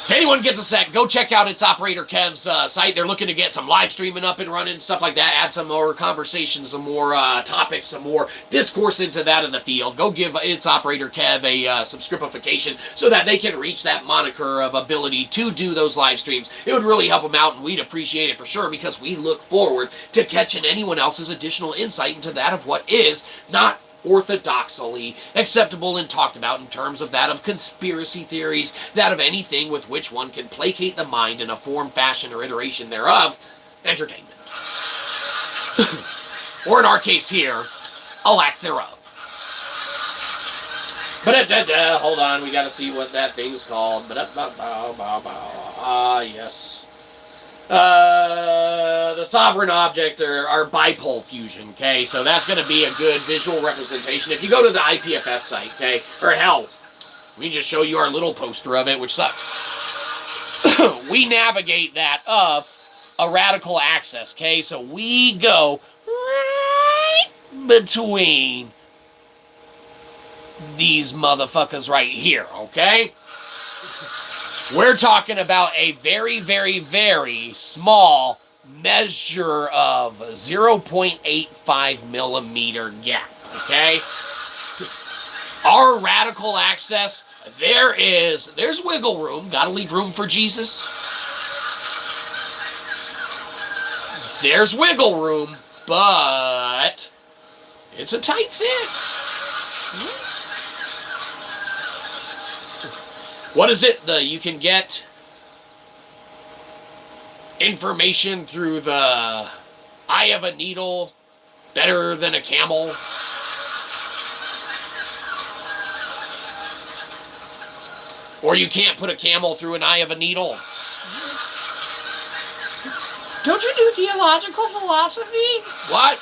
A: If anyone gets a sec, go check out its operator Kev's site. They're looking to get some live streaming up and running, stuff like that. Add some more conversations, some more topics, some more discourse into that in the field. Go give its operator Kev a subscripification so that they can reach that moniker of ability to do those live streams. It would really help them out, and we'd appreciate it for sure because we look forward to catching anyone else's additional insight into that of what is not orthodoxally acceptable and talked about in terms of that of conspiracy theories, that of anything with which one can placate the mind in a form, fashion, or iteration thereof, entertainment. Or in our case here, a lack thereof. But hold on, we gotta see what that thing's called. Yes. The sovereign object or our bipole fusion, okay? So that's going to be a good visual representation. If you go to the IPFS site, okay? Or hell, we can just show you our little poster of it, which sucks. We navigate that of a radical axis, okay? So we go right between these motherfuckers right here, okay? We're talking about a very, very, very small measure of 0.85 millimeter gap, okay? Our radical axis, there's wiggle room. Gotta leave room for Jesus. There's wiggle room, but it's a tight fit. What is it? You can get information through the eye of a needle better than a camel. Or you can't put a camel through an eye of a needle. Don't you do theological philosophy? What?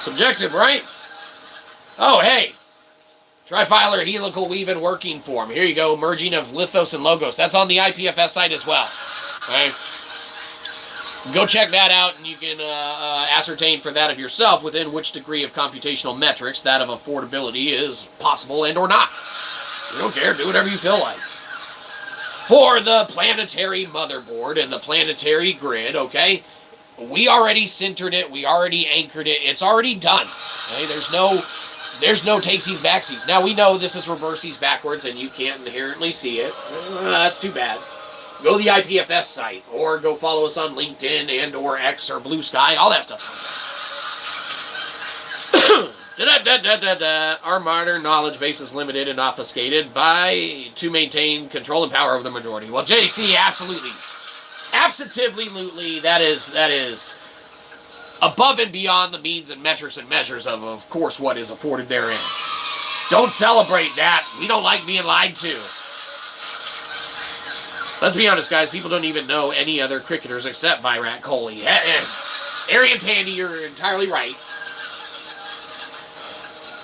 A: Subjective, right? Oh, hey. Trifilar helical weave-in working form. Here you go, merging of lithos and logos. That's on the IPFS site as well. Okay? Go check that out, and you can ascertain for that of yourself within which degree of computational metrics that of affordability is possible and or not. You don't care. Do whatever you feel like. For the planetary motherboard and the planetary grid, okay, we already centered it. We already anchored it. It's already done. Okay? There's no There's no takesies, backsies. Now, we know this is reversies backwards, and you can't inherently see it. That's too bad. Go to the IPFS site, or go follow us on LinkedIn and or X or Bluesky. All that stuff's on there. Our modern knowledge base is limited and obfuscated to maintain control and power over the majority. Well, JC, absolutely. Absolutely, that is above and beyond the means and metrics and measures of course, what is afforded therein. Don't celebrate that. We don't like being lied to. Let's be honest, guys. People don't even know any other cricketers except Virat Kohli. Arian Pandy, you're entirely right.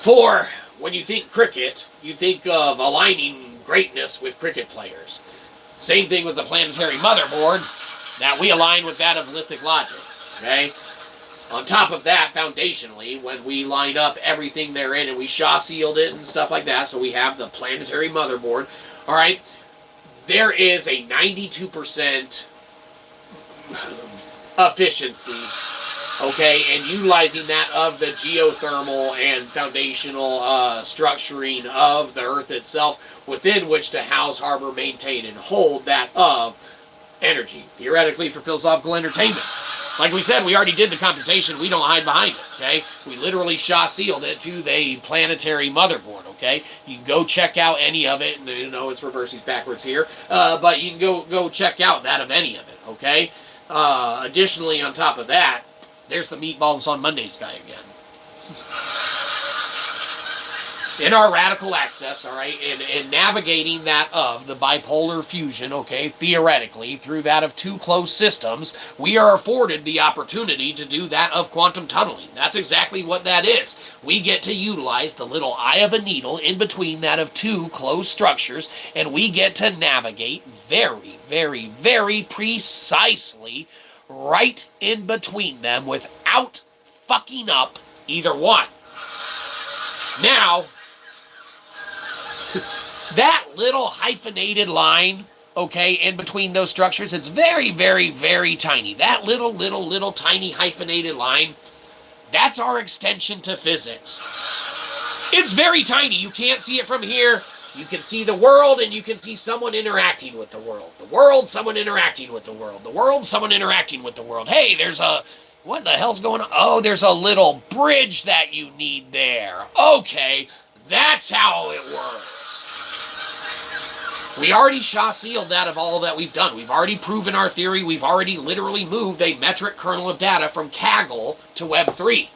A: For when you think cricket, you think of aligning greatness with cricket players. Same thing with the planetary motherboard, that we align with that of Lithic Logic. Okay? On top of that, foundationally, when we line up everything therein and we Shaw sealed it and stuff like that, so we have the planetary motherboard, all right, there is a 92% efficiency, okay, and utilizing that of the geothermal and foundational structuring of the Earth itself, within which to house, harbor, maintain, and hold that of energy, theoretically for philosophical entertainment. Like we said, we already did the computation. We don't hide behind it, okay? We literally Shaw sealed it to the planetary motherboard, okay? You can go check out any of it, and you know it's reversies backwards here, but you can go check out that of any of it, okay? Additionally, on top of that, there's the Meatballs on Mondays guy again. In our radical access, all right, in navigating that of the bipolar fusion, okay, theoretically, through that of two closed systems, we are afforded the opportunity to do that of quantum tunneling. That's exactly what that is. We get to utilize the little eye of a needle in between that of two closed structures, and we get to navigate very, very, very precisely right in between them without fucking up either one. Now, that little hyphenated line, okay, in between those structures, it's very, very, very tiny. That little tiny hyphenated line, that's our extension to physics. It's very tiny. You can't see it from here. You can see the world, and you can see someone interacting with the world. The world, someone interacting with the world. The world, someone interacting with the world. Hey, there's a... What the hell's going on? Oh, there's a little bridge that you need there. Okay, that's how it works. We already Shaw sealed that of all that we've done. We've already proven our theory. We've already literally moved a metric kernel of data from Kaggle to Web 3.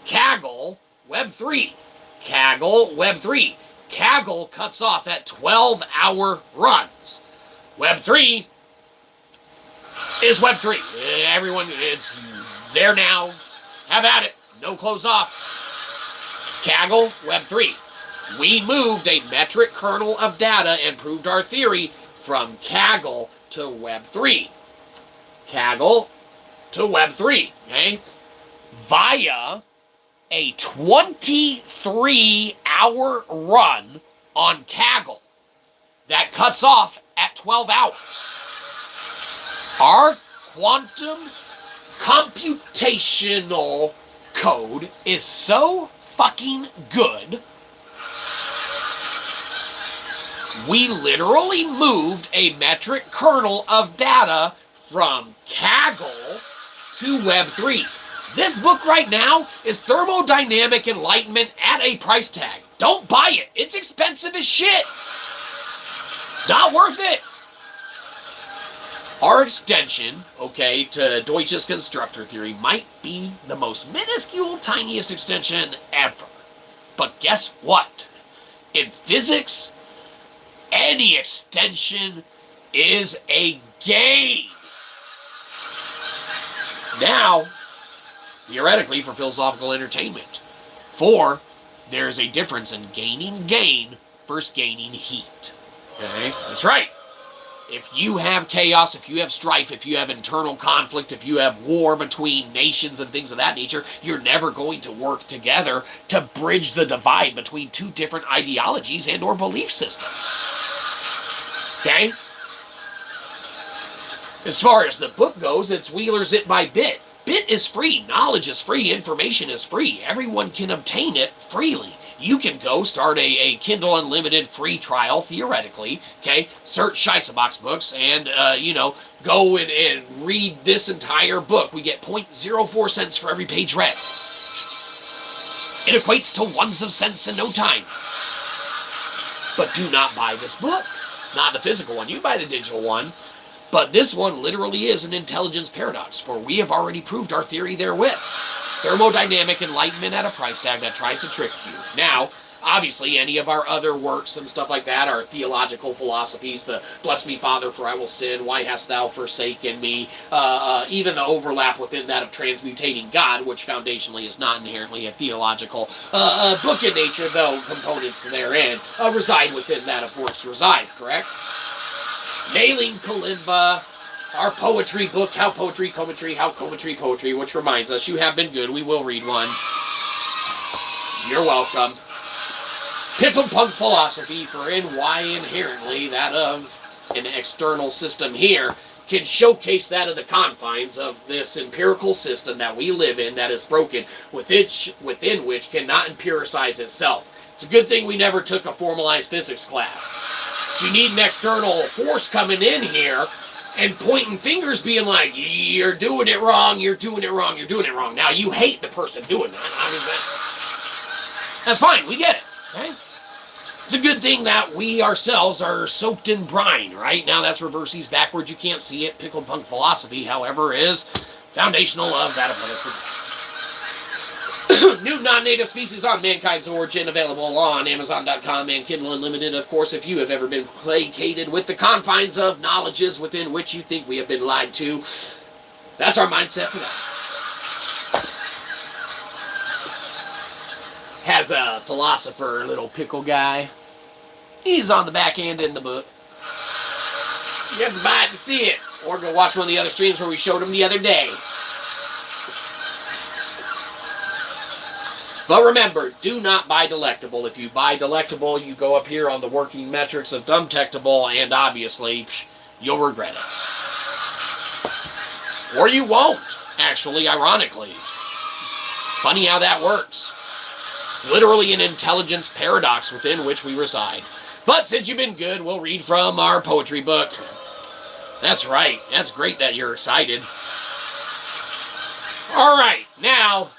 A: Kaggle, Web 3. Kaggle, Web 3. Kaggle cuts off at 12-hour runs. Web 3 is Web 3. Everyone, it's there now. Have at it. No close off. Kaggle, Web 3. We moved a metric kernel of data and proved our theory from Kaggle to Web 3. Kaggle to Web 3, okay? Via a 23-hour run on Kaggle that cuts off at 12 hours. Our quantum computational code is so fucking good, we literally moved a metric kernel of data from Kaggle to Web 3. This book right now is Thermodynamic Enlightenment at a price tag. Don't buy it. It's expensive as shit. Not worth it. Our extension, okay, to Deutsch's constructor theory might be the most minuscule, tiniest extension ever. But guess what? In physics, any extension is a gain. Now, theoretically, for philosophical entertainment, for there's a difference in gaining gain versus gaining heat. Okay? That's right. If you have chaos, if you have strife, if you have internal conflict, if you have war between nations and things of that nature, you're never going to work together to bridge the divide between two different ideologies and or belief systems. Okay? As far as the book goes, it's Wheeler's it by bit. bit is free, knowledge is free, information is free. Everyone can obtain it freely. You can go start a Kindle Unlimited free trial, theoretically, okay? Search Shyzabox books and, go and read this entire book. We get 0.04 cents for every page read. It equates to ones of cents in no time. But do not buy this book. Not the physical one. You buy the digital one. But this one literally is an intelligence paradox, for we have already proved our theory therewith. Thermodynamic enlightenment at a price tag that tries to trick you. Now, obviously, any of our other works and stuff like that, our theological philosophies, the bless me, Father, for I will sin, why hast thou forsaken me, even the overlap within that of transmutating God, which foundationally is not inherently a theological book in nature, though components therein reside within that of works reside, correct? Nailing Kalimba, our poetry book, How Poetry, Cometry, How Cometry, Poetry, which reminds us, you have been good, we will read one. You're welcome. Pickled Punk Philosophy, for in why inherently that of an external system here can showcase that of the confines of this empirical system that we live in that is broken, within which cannot empiricize itself. It's a good thing we never took a formalized physics class. You need an external force coming in here and pointing fingers being like, you're doing it wrong, you're doing it wrong, you're doing it wrong. Now, you hate the person doing that. That's fine, we get it, okay? It's a good thing that we ourselves are soaked in brine, right? Now, that's reverses backwards, you can't see it. Pickled Punk Philosophy, however, is foundational of that of other products. New non-native species on mankind's origin, available on Amazon.com and Kindle Unlimited. Of course, if you have ever been placated with the confines of knowledges within which you think we have been lied to, that's our mindset for that. Has a philosopher, little pickle guy. He's on the back end in the book. You have to buy it to see it, or go watch one of the other streams where we showed him the other day. But remember, do not buy Delectable. If you buy Delectable, you go up here on the working metrics of Dumbtectable, and obviously, you'll regret it. Or you won't, actually, ironically. Funny how that works. It's literally an intelligence paradox within which we reside. But since you've been good, we'll read from our poetry book. That's right. That's great that you're excited. All right, now...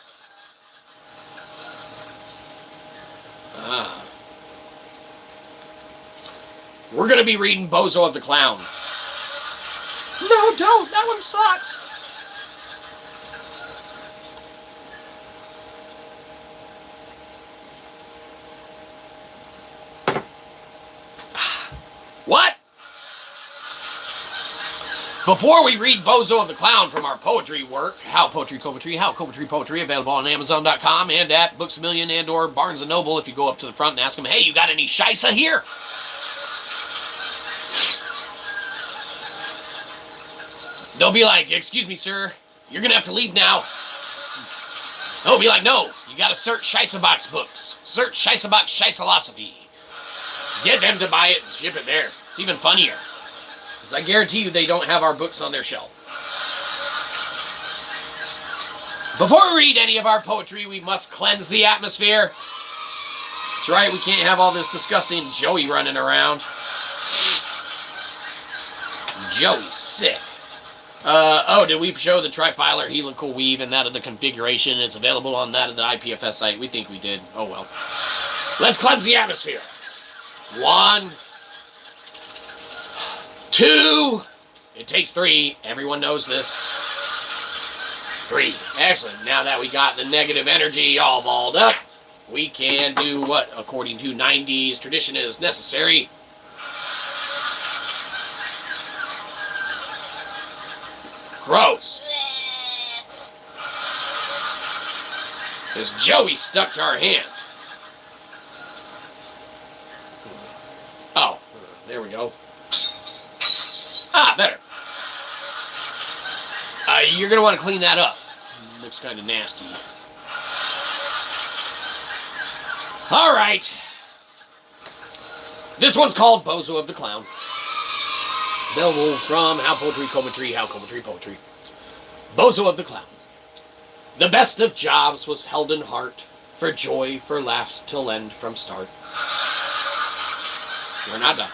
A: we're going to be reading Bozo of the Clown. No, don't. That one sucks. What? Before we read Bozo of the Clown from our poetry work, How Poetry, Cometry, How Cometry, Poetry, available on Amazon.com and at Books A Million and or Barnes & Noble. If you go up to the front and ask them, hey, you got any Shyza here? They'll be like, excuse me, sir, you're going to have to leave now. They'll be like, no, you got to search Shyzabox books. Search Shyzabox Shyzalosophy. Get them to buy it and ship it there. It's even funnier. Because I guarantee you they don't have our books on their shelf. Before we read any of our poetry, we must cleanse the atmosphere. That's right, we can't have all this disgusting Joey running around. Joey's sick. Did we show the trifilar helical weave and that of the configuration? It's available on that of the IPFS site. We think we did. Oh well. Let's cleanse the atmosphere. 1, 2. It takes 3. Everyone knows this. 3. Excellent. Now that we got the negative energy all balled up, we can do what, according to 90s tradition, is necessary. Gross. This Joey stuck to our hand. Oh, there we go. Ah, better. You're going to want to clean that up. Looks kind of nasty. All right. This one's called Bozo of the Clown. Available from How Poetry, Cometry, How Cometry, Poetry. Bozo of the Clown. The best of jobs was held in heart, for joy, for laughs till end from start. We're not done.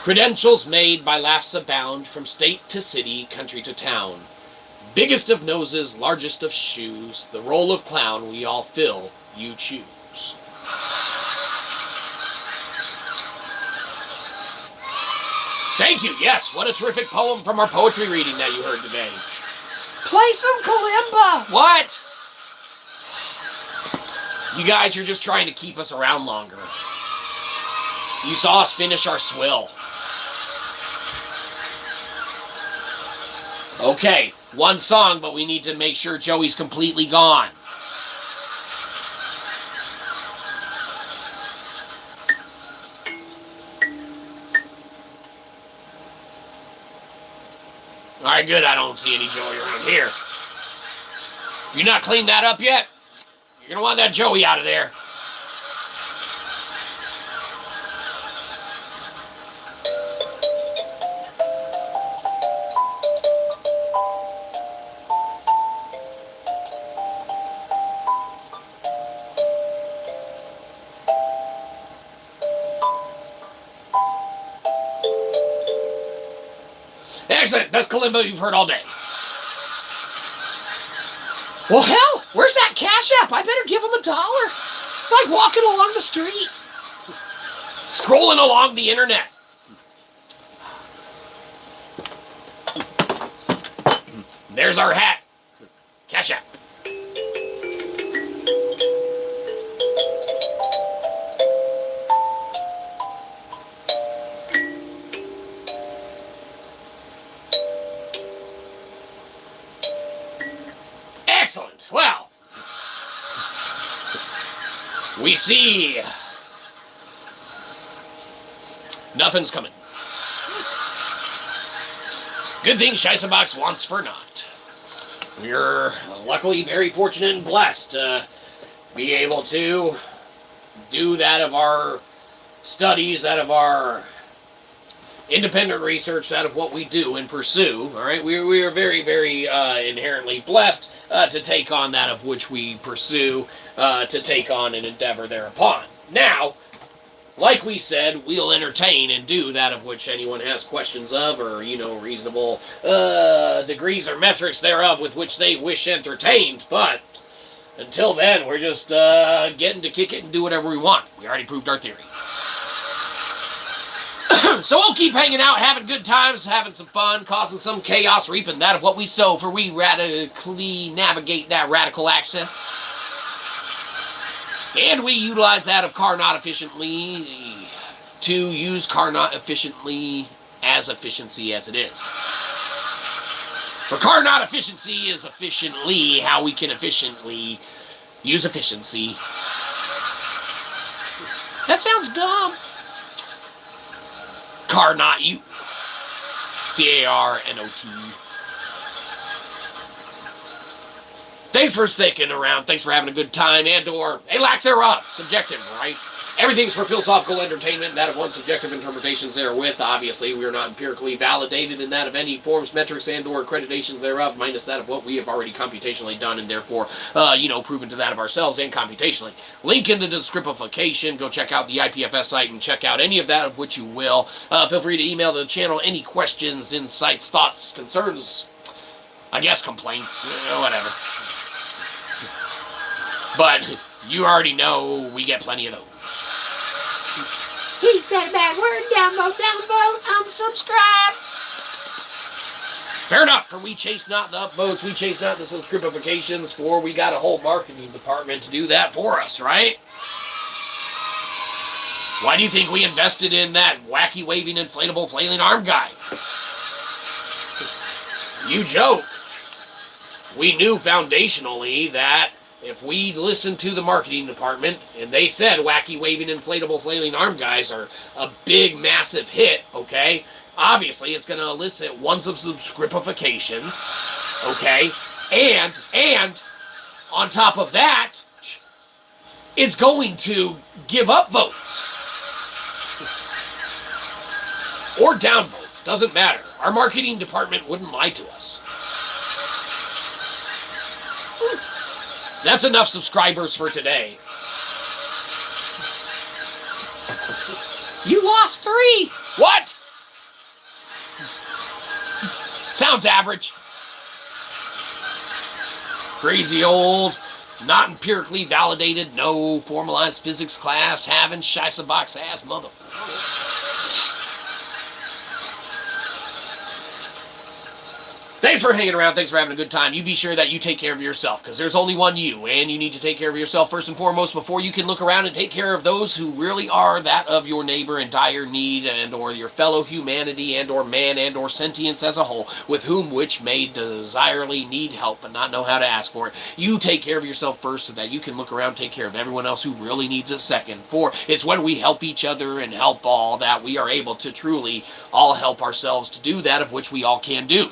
A: Credentials made by laughs abound, from state to city, country to town. Biggest of noses, largest of shoes, the role of clown we all fill, you choose. Thank you. Yes, what a terrific poem from our poetry reading that you heard today. Play some kalimba. What? You guys, you're just trying to keep us around longer. You saw us finish our swill. Okay, one song, but we need to make sure Joey's completely gone. Alright, good, I don't see any Joey around here. If you're not cleaned that up yet, you're gonna want that Joey out of there. Excellent. Best kalimba you've heard all day. Well, hell, where's that Cashapp? I better give him $1. It's like walking along the street. Scrolling along the internet. There's our hat. Cashapp. Excellent. Well, we see nothing's coming. Good thing Shyzabox wants for naught. We're luckily very fortunate and blessed to be able to do that of our studies, that of our independent research, that of what we do and pursue. All right, we are very, very inherently blessed to take on that of which we pursue, to take on and endeavor thereupon. Now, like we said, we'll entertain and do that of which anyone has questions of, or, reasonable degrees or metrics thereof with which they wish entertained. But until then, we're just getting to kick it and do whatever we want. We already proved our theory. So we'll keep hanging out, having good times, having some fun, causing some chaos, reaping that of what we sow, for we radically navigate that radical access. And we utilize that of car not efficiently to use car not efficiently as efficiency as it is. For car not efficiency is efficiently how we can efficiently use efficiency. That sounds dumb. Car not you. C-A-R-N-O-T. Thanks for sticking around. Thanks for having a good time, and/or a lack thereof. Subjective, right? Everything's for philosophical entertainment, that of one's subjective interpretations therewith. Obviously, we are not empirically validated in that of any forms, metrics, and/or accreditations thereof, minus that of what we have already computationally done, and therefore, proven to that of ourselves and computationally. Link in the descriptification. Go check out the IPFS site and check out any of that of which you will. Feel free to email the channel any questions, insights, thoughts, concerns, I guess complaints, whatever. But you already know we get plenty of those. He said that word, downvote, unsubscribe. Fair enough, for we chase not the upvotes, we chase not the subscribifications, for we got a whole marketing department to do that for us, right? Why do you think we invested in that wacky waving inflatable flailing arm guy? You joke. We knew foundationally that if we listened to the marketing department and they said wacky waving inflatable flailing arm guys are a big massive hit, okay, obviously it's going to elicit ones of subscribifications, okay, and on top of that, it's going to give up votes or down votes, doesn't matter. Our marketing department wouldn't lie to us. That's enough subscribers for today. You lost 3. What? Sounds average. Crazy old, not empirically validated, no formalized physics class, having Shyzabox ass motherfucker. Thanks for hanging around. Thanks for having a good time. You be sure that you take care of yourself, because there's only one you, and you need to take care of yourself first and foremost before you can look around and take care of those who really are that of your neighbor in dire need, and or your fellow humanity, and or man, and or sentience as a whole, with whom which may desirely need help but not know how to ask for it. You take care of yourself first so that you can look around and take care of everyone else who really needs it second. For it's when we help each other and help all that we are able to truly all help ourselves to do that of which we all can do.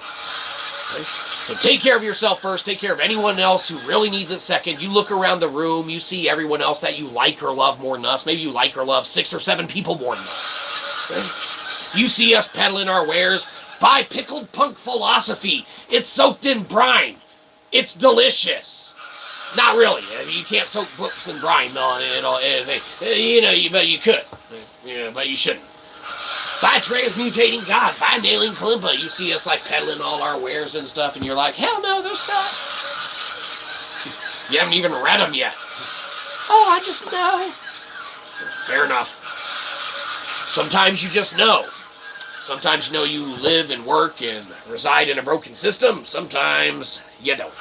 A: Okay? So take care of yourself first, take care of anyone else who really needs it second. You look around the room, you see everyone else that you like or love more than us. Maybe you like or love 6 or 7 people more than us. Okay? You see us peddling our wares. Buy pickled punk philosophy. It's soaked in brine. It's delicious. Not really. You can't soak books in brine, though. But you could. But you shouldn't. Buy Transmutating God, buy Nailing Kalimba. You see us like peddling all our wares and stuff, and you're like, hell no, those suck. You haven't even read them yet. Oh, I just know. Fair enough. Sometimes you just know. Sometimes you know you live and work and reside in a broken system. Sometimes you don't.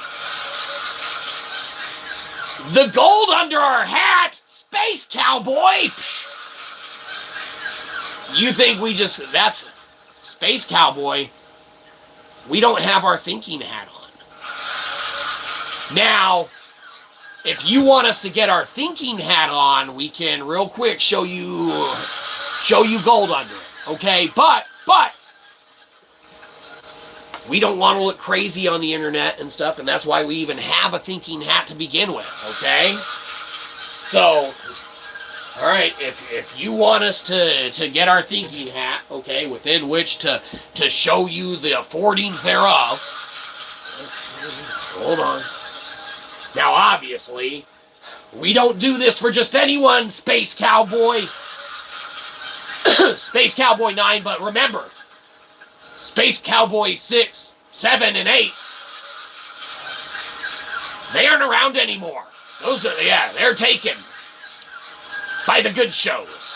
A: The gold under our hat, Space Cowboy. You think we just, that's Space Cowboy. We don't have our thinking hat on. Now, if you want us to get our thinking hat on, we can real quick show you gold under it, okay? But we don't want to look crazy on the internet and stuff, and that's why we even have a thinking hat to begin with, okay? So, all right, if you want us to get our thinking hat, okay, within which to show you the affordings thereof, hold on. Now, obviously, we don't do this for just anyone, Space Cowboy. Space Cowboy 9, but remember, Space Cowboy 6, 7, and 8, they aren't around anymore. Those are, they're taken by the good shows.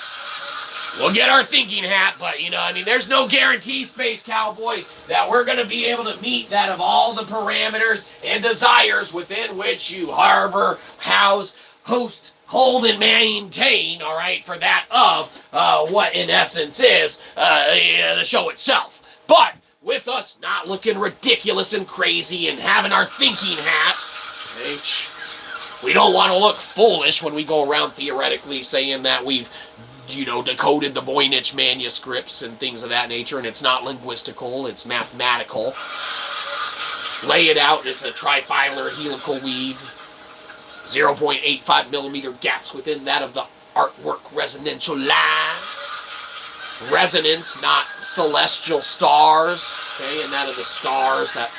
A: We'll get our thinking hat, but, there's no guarantee, Space Cowboy, that we're going to be able to meet that of all the parameters and desires within which you harbor, house, host, hold, and maintain, all right, for that of what, in essence, is the show itself. But with us not looking ridiculous and crazy and having our thinking hats, we don't want to look foolish when we go around theoretically saying that we've, decoded the Voynich manuscripts and things of that nature, and it's not linguistical, it's mathematical. Lay it out, and it's a trifilar helical weave, 0.85 millimeter gaps within that of the artwork resonantial lines. Resonance, not celestial stars, okay, and that of the stars that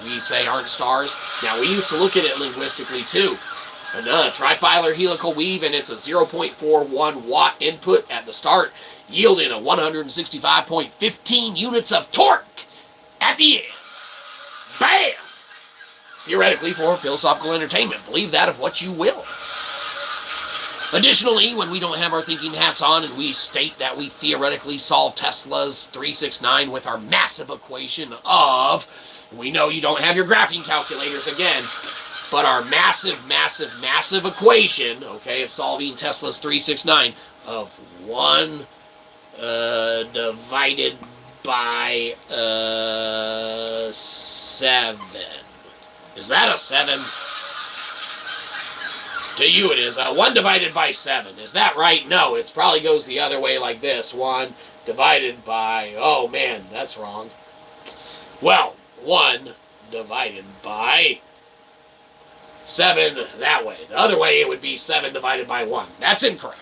A: we say aren't stars. Now, we used to look at it linguistically, too. Another trifilar helical weave, and it's a 0.41 watt input at the start, yielding a 165.15 units of torque at the end. Bam! Theoretically, for philosophical entertainment. Believe that of what you will. Additionally, when we don't have our thinking hats on and we state that we theoretically solve Tesla's 369 with our massive equation of, we know you don't have your graphing calculators again, but our massive equation, okay, of solving Tesla's 369 of 1 divided by 7. Is that a 7? To you it is. 1 divided by 7. Is that right? No, it probably goes the other way like this. 1 divided by... Oh, man, that's wrong. Well, 1 divided by 7 that way. The other way it would be 7 divided by 1. That's incorrect.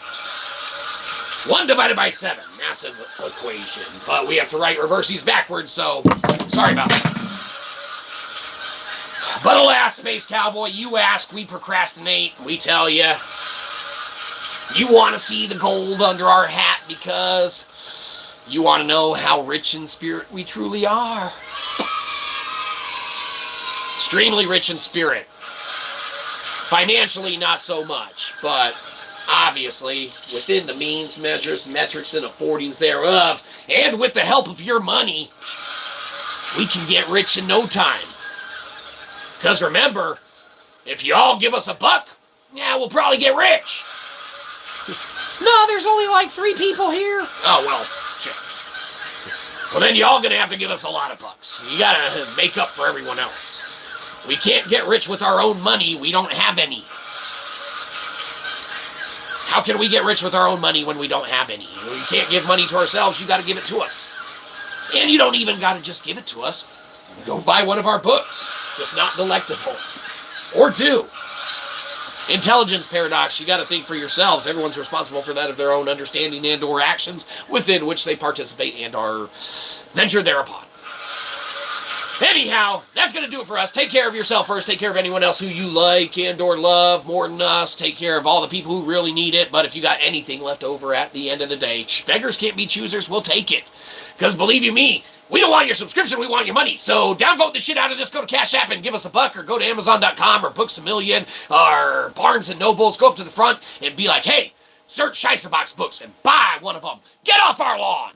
A: 1 divided by 7. Massive equation. But we have to write reverses backwards, so sorry about that. But alas, Space Cowboy, you ask, we procrastinate, we tell you. You want to see the gold under our hat because you want to know how rich in spirit we truly are. Extremely rich in spirit. Financially, not so much, but obviously, within the means, measures, metrics, and affordings thereof, and with the help of your money, we can get rich in no time. Because remember, if you all give us $1, yeah, we'll probably get rich. No, there's only like 3 people here. Oh, well, shit. Well, then y'all gonna have to give us a lot of bucks. You gotta make up for everyone else. We can't get rich with our own money. We don't have any. How can we get rich with our own money when we don't have any? We can't give money to ourselves. You gotta give it to us. And you don't even gotta just give it to us. Go buy one of our books. Just not delectable. Or 2. Intelligence paradox. You got to think for yourselves. Everyone's responsible for that of their own understanding and or actions within which they participate and are ventured thereupon. Anyhow, that's going to do it for us. Take care of yourself first. Take care of anyone else who you like and or love more than us. Take care of all the people who really need it. But if you got anything left over at the end of the day, beggars can't be choosers. We'll take it. Because believe you me, we don't want your subscription, we want your money. So downvote the shit out of this. Go to Cashapp and give us $1, or go to Amazon.com or Books A Million or Barnes & Nobles. Go up to the front and be like, hey, search Shyzabox books and buy one of them. Get off our lawn.